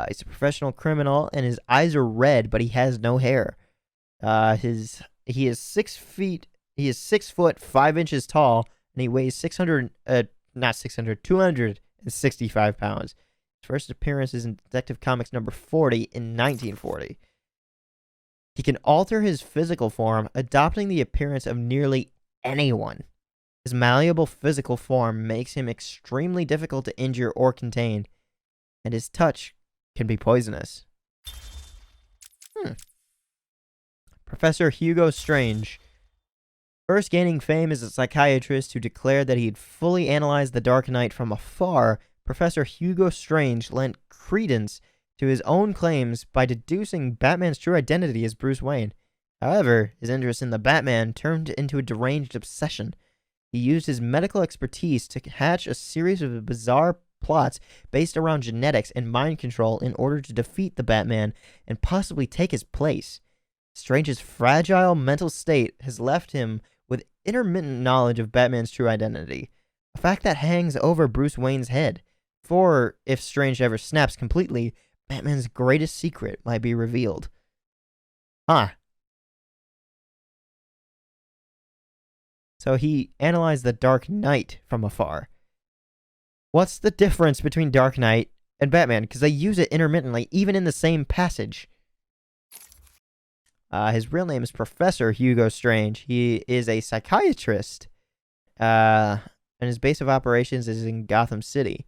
He's a professional criminal, and his eyes are red, but he has no hair. He is 6 feet. He is 6 foot 5 inches tall, and he weighs 265 pounds. His first appearance is in Detective Comics number 40 in 1940. He can alter his physical form, adopting the appearance of nearly anyone. His malleable physical form makes him extremely difficult to injure or contain, and his touch can be poisonous. Professor Hugo Strange. First gaining fame as a psychiatrist who declared that he'd fully analyzed the Dark Knight from afar, Professor Hugo Strange lent credence to his own claims by deducing Batman's true identity as Bruce Wayne. However, his interest in the Batman turned into a deranged obsession. He used his medical expertise to hatch a series of bizarre plots based around genetics and mind control in order to defeat the Batman and possibly take his place. Strange's fragile mental state has left him with intermittent knowledge of Batman's true identity, a fact that hangs over Bruce Wayne's head. For, if Strange ever snaps completely, Batman's greatest secret might be revealed. So he analyzed the Dark Knight from afar. What's the difference between Dark Knight and Batman? Because they use it intermittently, even in the same passage. His real name is Professor Hugo Strange. He is a psychiatrist, and his base of operations is in Gotham City.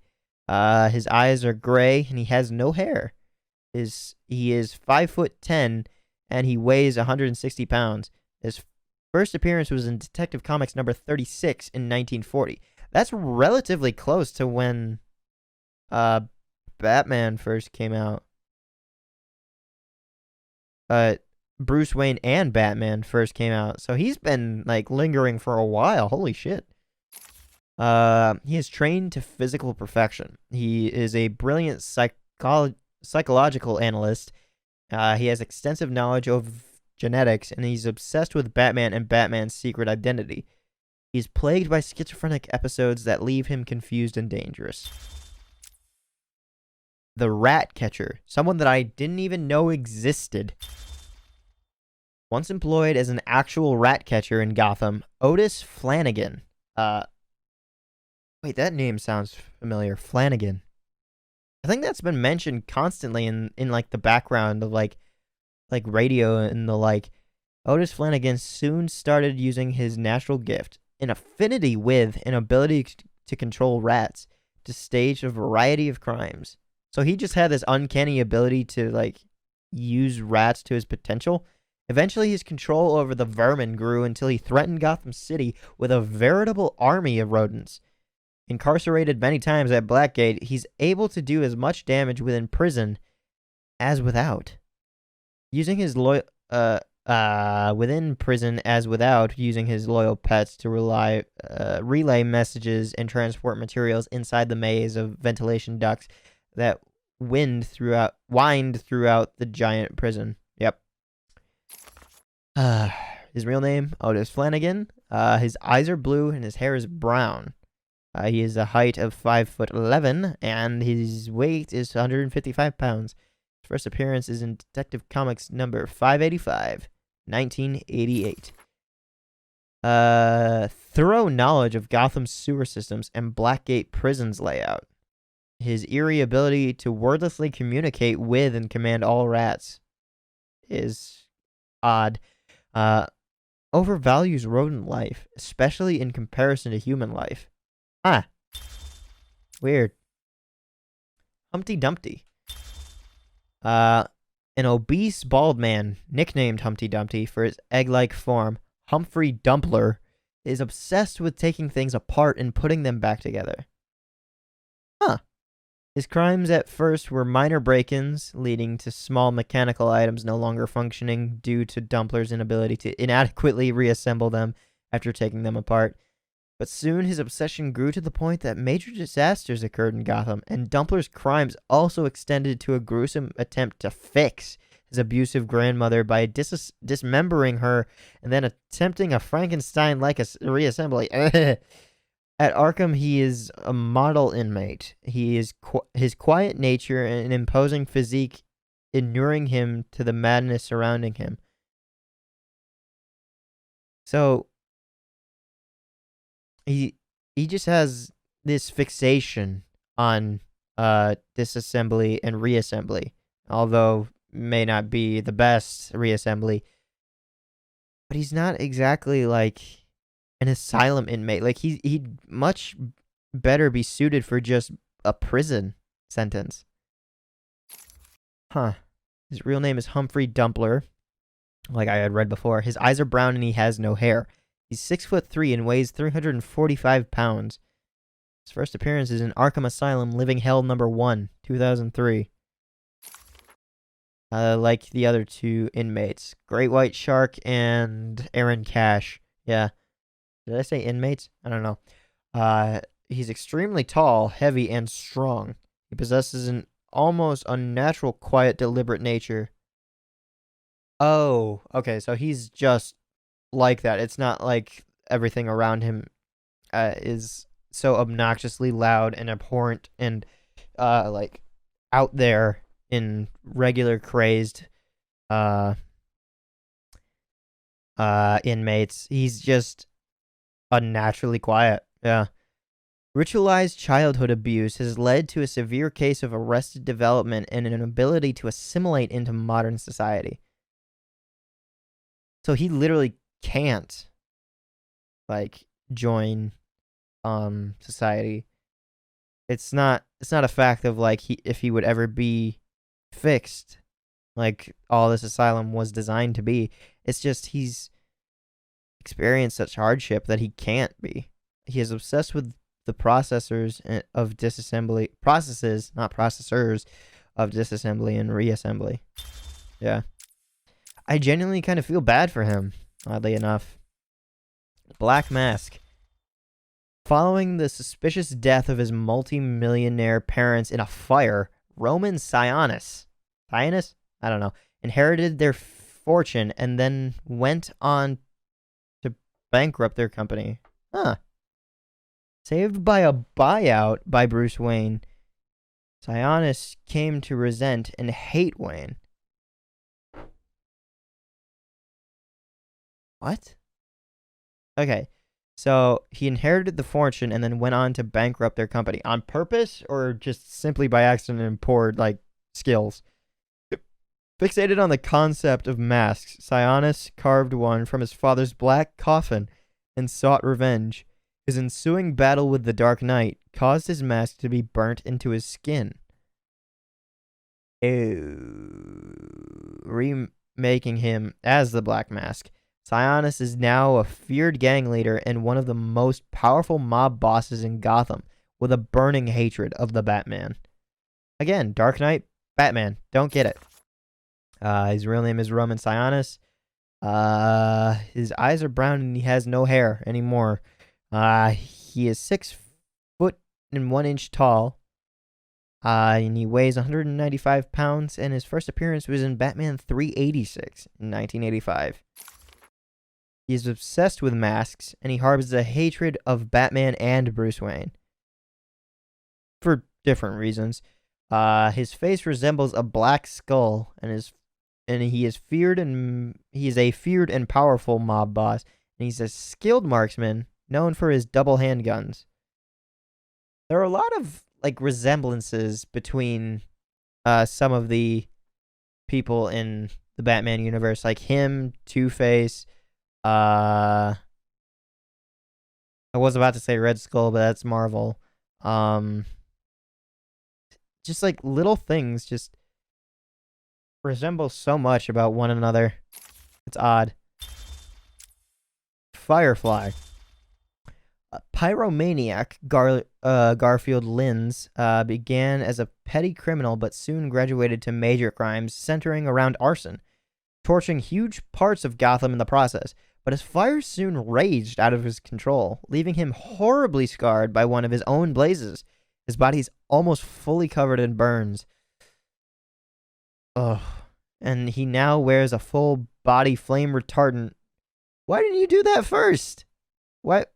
His eyes are gray, and he has no hair. He is 5'10", and he weighs 160 pounds. His first appearance was in Detective Comics number 36 in 1940. That's relatively close to when Batman first came out. Bruce Wayne and Batman first came out. So he's been, lingering for a while. Holy shit. He is trained to physical perfection. He is a brilliant psychological analyst. He has extensive knowledge of genetics, and he's obsessed with Batman and Batman's secret identity. He's plagued by schizophrenic episodes that leave him confused and dangerous. The Rat Catcher, someone that I didn't even know existed. Once employed as an actual rat catcher in Gotham, Otis Flanagan. Wait, that name sounds familiar. Flanagan. I think that's been mentioned constantly in like the background of like radio and the like. Otis Flanagan soon started using his natural gift, an affinity with, an ability to control rats, to stage a variety of crimes. So he just had this uncanny ability to like use rats to his potential. Eventually, his control over the vermin grew until he threatened Gotham City with a veritable army of rodents. Incarcerated many times at Blackgate, he's able to do as much damage within prison as without. Using his within prison as without, using his loyal pets to relay messages and transport materials inside the maze of ventilation ducts that wind throughout the giant prison. Yep. His real name, Otis Flanagan. His eyes are blue and his hair is brown. He is a height of 5'11", and his weight is 155 pounds. His first appearance is in Detective Comics number 585, 1988. Thorough knowledge of Gotham's sewer systems and Blackgate Prison's layout. His eerie ability to wordlessly communicate with and command all rats is odd. Overvalues rodent life, especially in comparison to human life. Weird. Humpty Dumpty. An obese bald man, nicknamed Humpty Dumpty for his egg-like form, Humphrey Dumpler, is obsessed with taking things apart and putting them back together. His crimes at first were minor break-ins, leading to small mechanical items no longer functioning due to Dumpler's inability to inadequately reassemble them after taking them apart. But soon his obsession grew to the point that major disasters occurred in Gotham, and Dumpler's crimes also extended to a gruesome attempt to fix his abusive grandmother by dismembering her and then attempting a Frankenstein-like reassembly. At Arkham, he is a model inmate. His quiet nature and imposing physique inuring him to the madness surrounding him. So he just has this fixation on disassembly and reassembly, although may not be the best reassembly. But he's not exactly like an asylum inmate. Like he'd much better be suited for just a prison sentence. His real name is Humphrey Dumpler, like I had read before. His eyes are brown and he has no hair. He's 6'3" and weighs 345 pounds. His first appearance is in Arkham Asylum, Living Hell number 1, 2003. Like the other two inmates, Great White Shark and Aaron Cash. Yeah. Did I say inmates? I don't know. He's extremely tall, heavy, and strong. He possesses an almost unnatural, quiet, deliberate nature. Oh, okay, so he's just like that. It's not like everything around him is so obnoxiously loud and abhorrent and like out there in regular crazed inmates. He's just unnaturally quiet. Yeah. Ritualized childhood abuse has led to a severe case of arrested development and an inability to assimilate into modern society. So he literally can't like join society. It's not a fact of like if he would ever be fixed like all this asylum was designed to be. It's just he's experienced such hardship that he can't be. He is obsessed with the processes, not processors of disassembly and reassembly. Yeah. I genuinely kind of feel bad for him, oddly enough. Black Mask. Following the suspicious death of his multi-millionaire parents in a fire, Roman Sionis, I don't know, inherited their fortune and then went on to bankrupt their company. Huh. Saved by a buyout by Bruce Wayne, Sionis came to resent and hate Wayne. What? Okay. So he inherited the fortune and then went on to bankrupt their company on purpose or just simply by accident and poured like skills. Fixated on the concept of masks, Sionis carved one from his father's black coffin and sought revenge. His ensuing battle with the Dark Knight caused his mask to be burnt into his skin. Remaking him as the Black Mask. Sionis is now a feared gang leader and one of the most powerful mob bosses in Gotham, with a burning hatred of the Batman. Again, Dark Knight, Batman, don't get it. His real name is Roman Sionis. His eyes are brown and he has no hair anymore. He is 6 foot and 1 inch tall. And he weighs 195 pounds, and his first appearance was in Batman 386 in 1985. He is obsessed with masks, and he harbors a hatred of Batman and Bruce Wayne. For different reasons. His face resembles a black skull, and he is a feared and powerful mob boss, and he's a skilled marksman known for his double handguns. There are a lot of like resemblances between some of the people in the Batman universe, like him, Two-Face. I was about to say Red Skull, but that's Marvel. Just like little things just resemble so much about one another. It's odd. Firefly. Pyromaniac Garfield Linz began as a petty criminal but soon graduated to major crimes centering around arson, torching huge parts of Gotham in the process. But his fire soon raged out of his control, leaving him horribly scarred by one of his own blazes. His body is almost fully covered in burns. Ugh. And he now wears a full body flame retardant. Why didn't you do that first? What?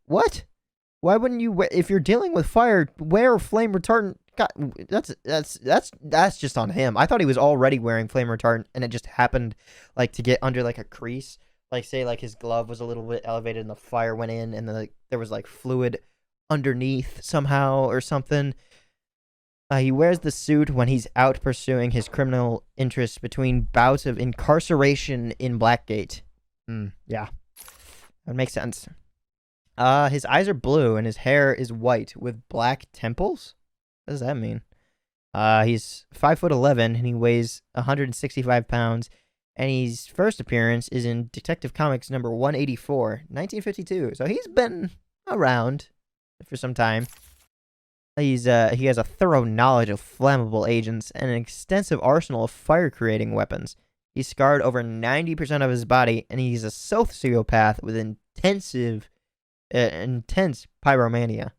Why wouldn't you, if you're dealing with fire, wear flame retardant? God, that's just on him. I thought he was already wearing flame retardant, and it just happened like to get under like a crease. Like say like his glove was a little bit elevated, and the fire went in, and then there was like fluid underneath somehow or something. He wears the suit when he's out pursuing his criminal interests between bouts of incarceration in Blackgate. Yeah, that makes sense. His eyes are blue and his hair is white with black temples. What does that mean? He's 5'11" and he weighs 165 pounds. And his first appearance is in Detective Comics number 184, 1952. So he's been around for some time. He has a thorough knowledge of flammable agents and an extensive arsenal of fire-creating weapons. He's scarred over 90% of his body, and he's a sociopath with intense pyromania.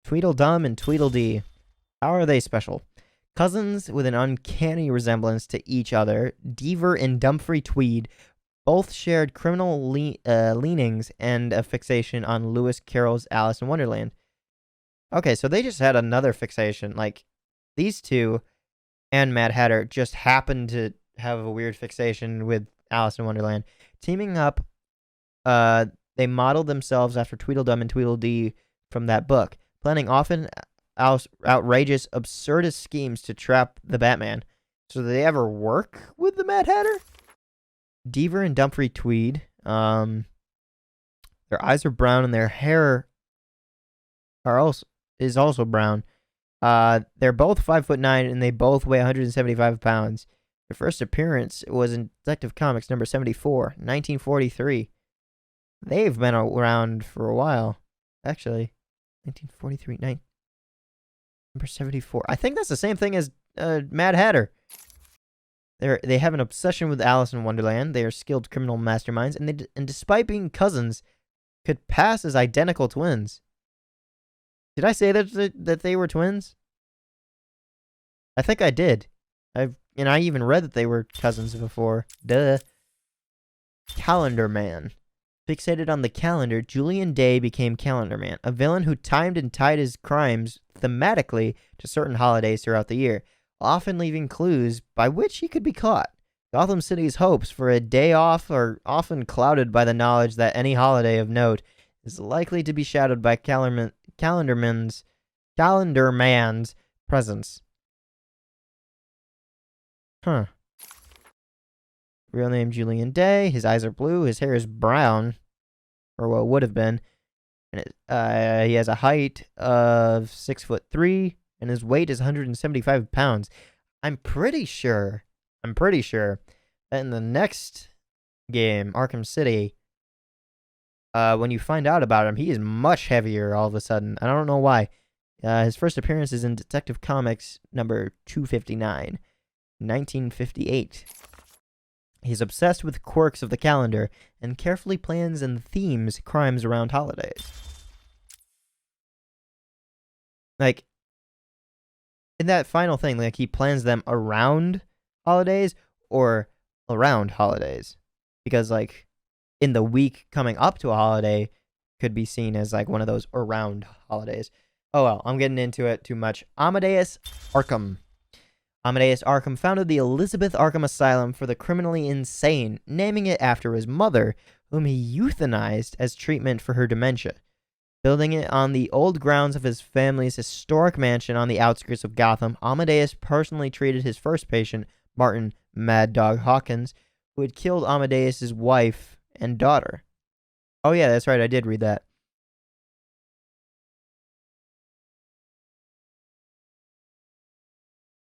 Tweedledum and Tweedledee. How are they special? Cousins with an uncanny resemblance to each other, Deaver and Dumfrey Tweed both shared criminal leanings and a fixation on Lewis Carroll's Alice in Wonderland. Okay, so they just had another fixation. Like, these two and Mad Hatter just happened to have a weird fixation with Alice in Wonderland. Teaming up, they modeled themselves after Tweedledum and Tweedledee from that book, planning often outrageous, absurdist schemes to trap the Batman. So did they ever work with the Mad Hatter? Deaver and Dumfrey Tweed. Their eyes are brown and their hair is also brown. They're both 5'9" and they both weigh 175 pounds. Their first appearance was in Detective Comics number 74, 1943. They've been around for a while, actually. 1943, number 74. I think that's the same thing as Mad Hatter. They have an obsession with Alice in Wonderland. They are skilled criminal masterminds, and despite being cousins, could pass as identical twins. Did I say that they were twins? I think I did. I even read that they were cousins before. Duh. Calendar Man. Fixated on the calendar, Julian Day became Calendar Man, a villain who timed and tied his crimes thematically to certain holidays throughout the year, often leaving clues by which he could be caught. Gotham City's hopes for a day off are often clouded by the knowledge that any holiday of note is likely to be shadowed by Calendar Man's presence. Huh. Real name Julian Day. His eyes are blue. His hair is brown, or what would have been. And he has a height of 6'3", and his weight is 175 pounds. I'm pretty sure that in the next game, Arkham City, when you find out about him, he is much heavier all of a sudden. I don't know why. His first appearance is in Detective Comics number 259, 1958. He's obsessed with quirks of the calendar and carefully plans and themes crimes around holidays. Like, in that final thing, like, he plans them around holidays or around holidays. Because, like, in the week coming up to a holiday could be seen as, like, one of those around holidays. Oh, well, I'm getting into it too much. Amadeus Arkham. Amadeus Arkham founded the Elizabeth Arkham Asylum for the criminally insane, naming it after his mother, whom he euthanized as treatment for her dementia. Building it on the old grounds of his family's historic mansion on the outskirts of Gotham, Amadeus personally treated his first patient, Martin Mad Dog Hawkins, who had killed Amadeus's wife and daughter. Oh yeah, that's right, I did read that.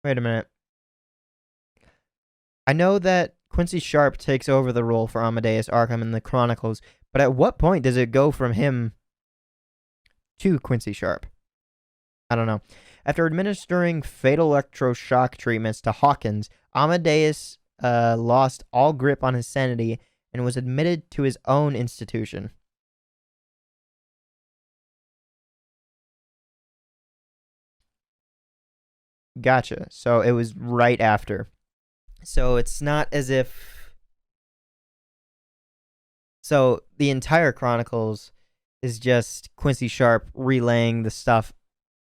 Wait a minute. I know that Quincy Sharp takes over the role for Amadeus Arkham in the Chronicles, but at what point does it go from him to Quincy Sharp? I don't know. After administering fatal electroshock treatments to Hawkins, Amadeus lost all grip on his sanity and was admitted to his own institution. Gotcha. So it was right after. So it's not as if... So the entire Chronicles is just Quincy Sharp relaying the stuff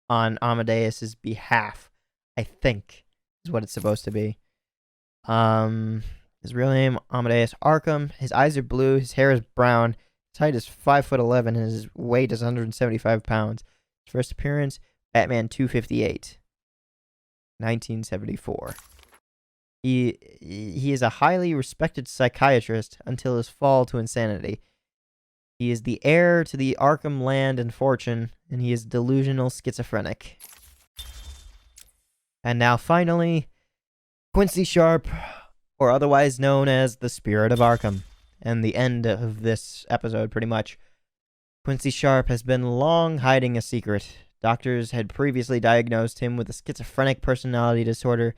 on Amadeus's behalf, I think, is what it's supposed to be. His real name, Amadeus Arkham. His eyes are blue. His hair is brown. His height is 5'11", and his weight is 175 pounds. His first appearance, Batman 258. 1974. He is a highly respected psychiatrist until his fall to insanity. He is the heir to the Arkham land and fortune, and he is delusional schizophrenic. And now finally, Quincy Sharp, or otherwise known as the Spirit of Arkham. And the end of this episode, pretty much. Quincy Sharp has been long hiding a secret. Doctors had previously diagnosed him with a schizophrenic personality disorder,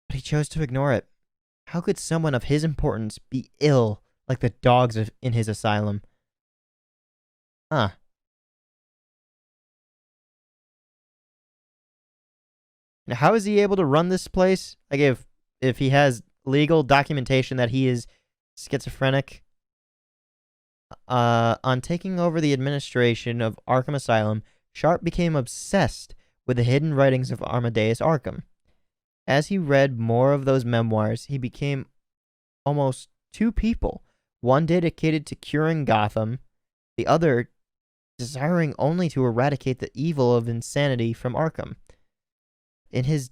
but he chose to ignore it. How could someone of his importance be ill like the dogs in his asylum? Huh. Now, how is he able to run this place? Like, if he has legal documentation that he is schizophrenic? On taking over the administration of Arkham Asylum, Sharp became obsessed with the hidden writings of Amadeus Arkham. As he read more of those memoirs, he became almost two people, one dedicated to curing Gotham, the other desiring only to eradicate the evil of insanity from Arkham. In his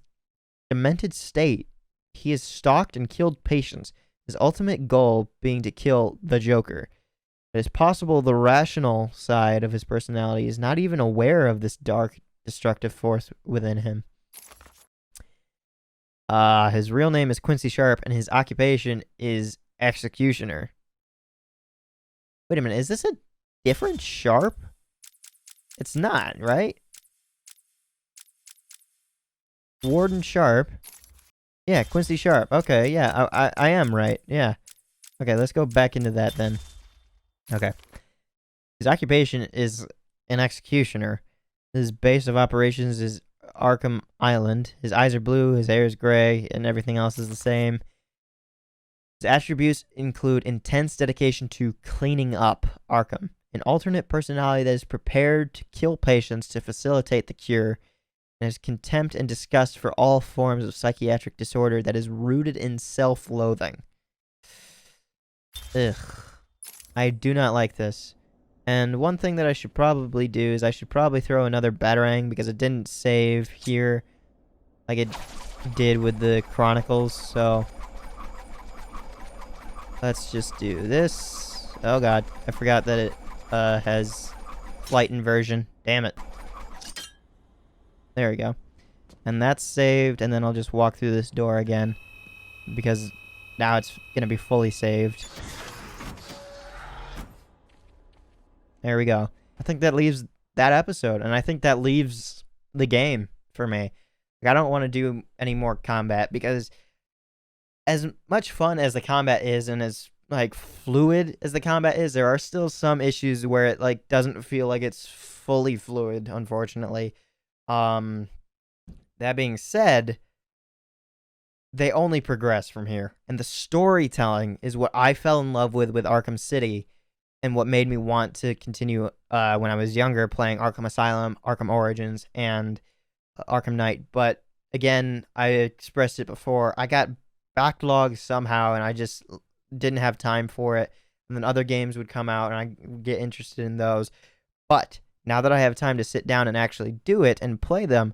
demented state, he has stalked and killed patients, his ultimate goal being to kill the Joker. It is possible the rational side of his personality is not even aware of this dark, destructive force within him. His real name is Quincy Sharp, and his occupation is executioner. Wait a minute, is this a different Sharp? It's not, right? Warden Sharp. Yeah, Quincy Sharp. Okay, yeah, I am right. Yeah. Okay, let's go back into that then. Okay. His occupation is an executioner. His base of operations is Arkham Island. His eyes are blue, his hair is gray, and everything else is the same. His attributes include intense dedication to cleaning up Arkham, an alternate personality that is prepared to kill patients to facilitate the cure, and his contempt and disgust for all forms of psychiatric disorder that is rooted in self-loathing. Ugh. I do not like this. And one thing that I should probably do is I should probably throw another Batarang because it didn't save here like it did with the Chronicles, so let's just do this. Oh god, I forgot that it has flight inversion. Damn it. There we go. And that's saved, and then I'll just walk through this door again because now it's going to be fully saved. There we go. I think that leaves that episode, and I think that leaves the game for me. Like, I don't want to do any more combat because as much fun as the combat is and as like fluid as the combat is, there are still some issues where it like doesn't feel like it's fully fluid, unfortunately. That being said, they only progress from here, and the storytelling is what I fell in love with Arkham City, and what made me want to continue when I was younger playing Arkham Asylum, Arkham Origins, and Arkham Knight. But again, I expressed it before, I got backlogged somehow, and I just didn't have time for it. And then other games would come out, and I would get interested in those. But now that I have time to sit down and actually do it and play them,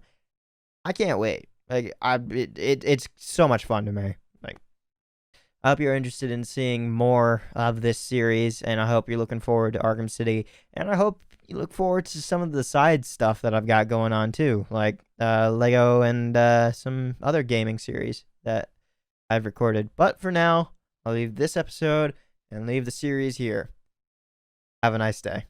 I can't wait. Like it's so much fun to me. Like, I hope you're interested in seeing more of this series, and I hope you're looking forward to Arkham City, and I hope you look forward to some of the side stuff that I've got going on too, like Lego and some other gaming series that I've recorded. But for now, I'll leave this episode and leave the series here. Have a nice day.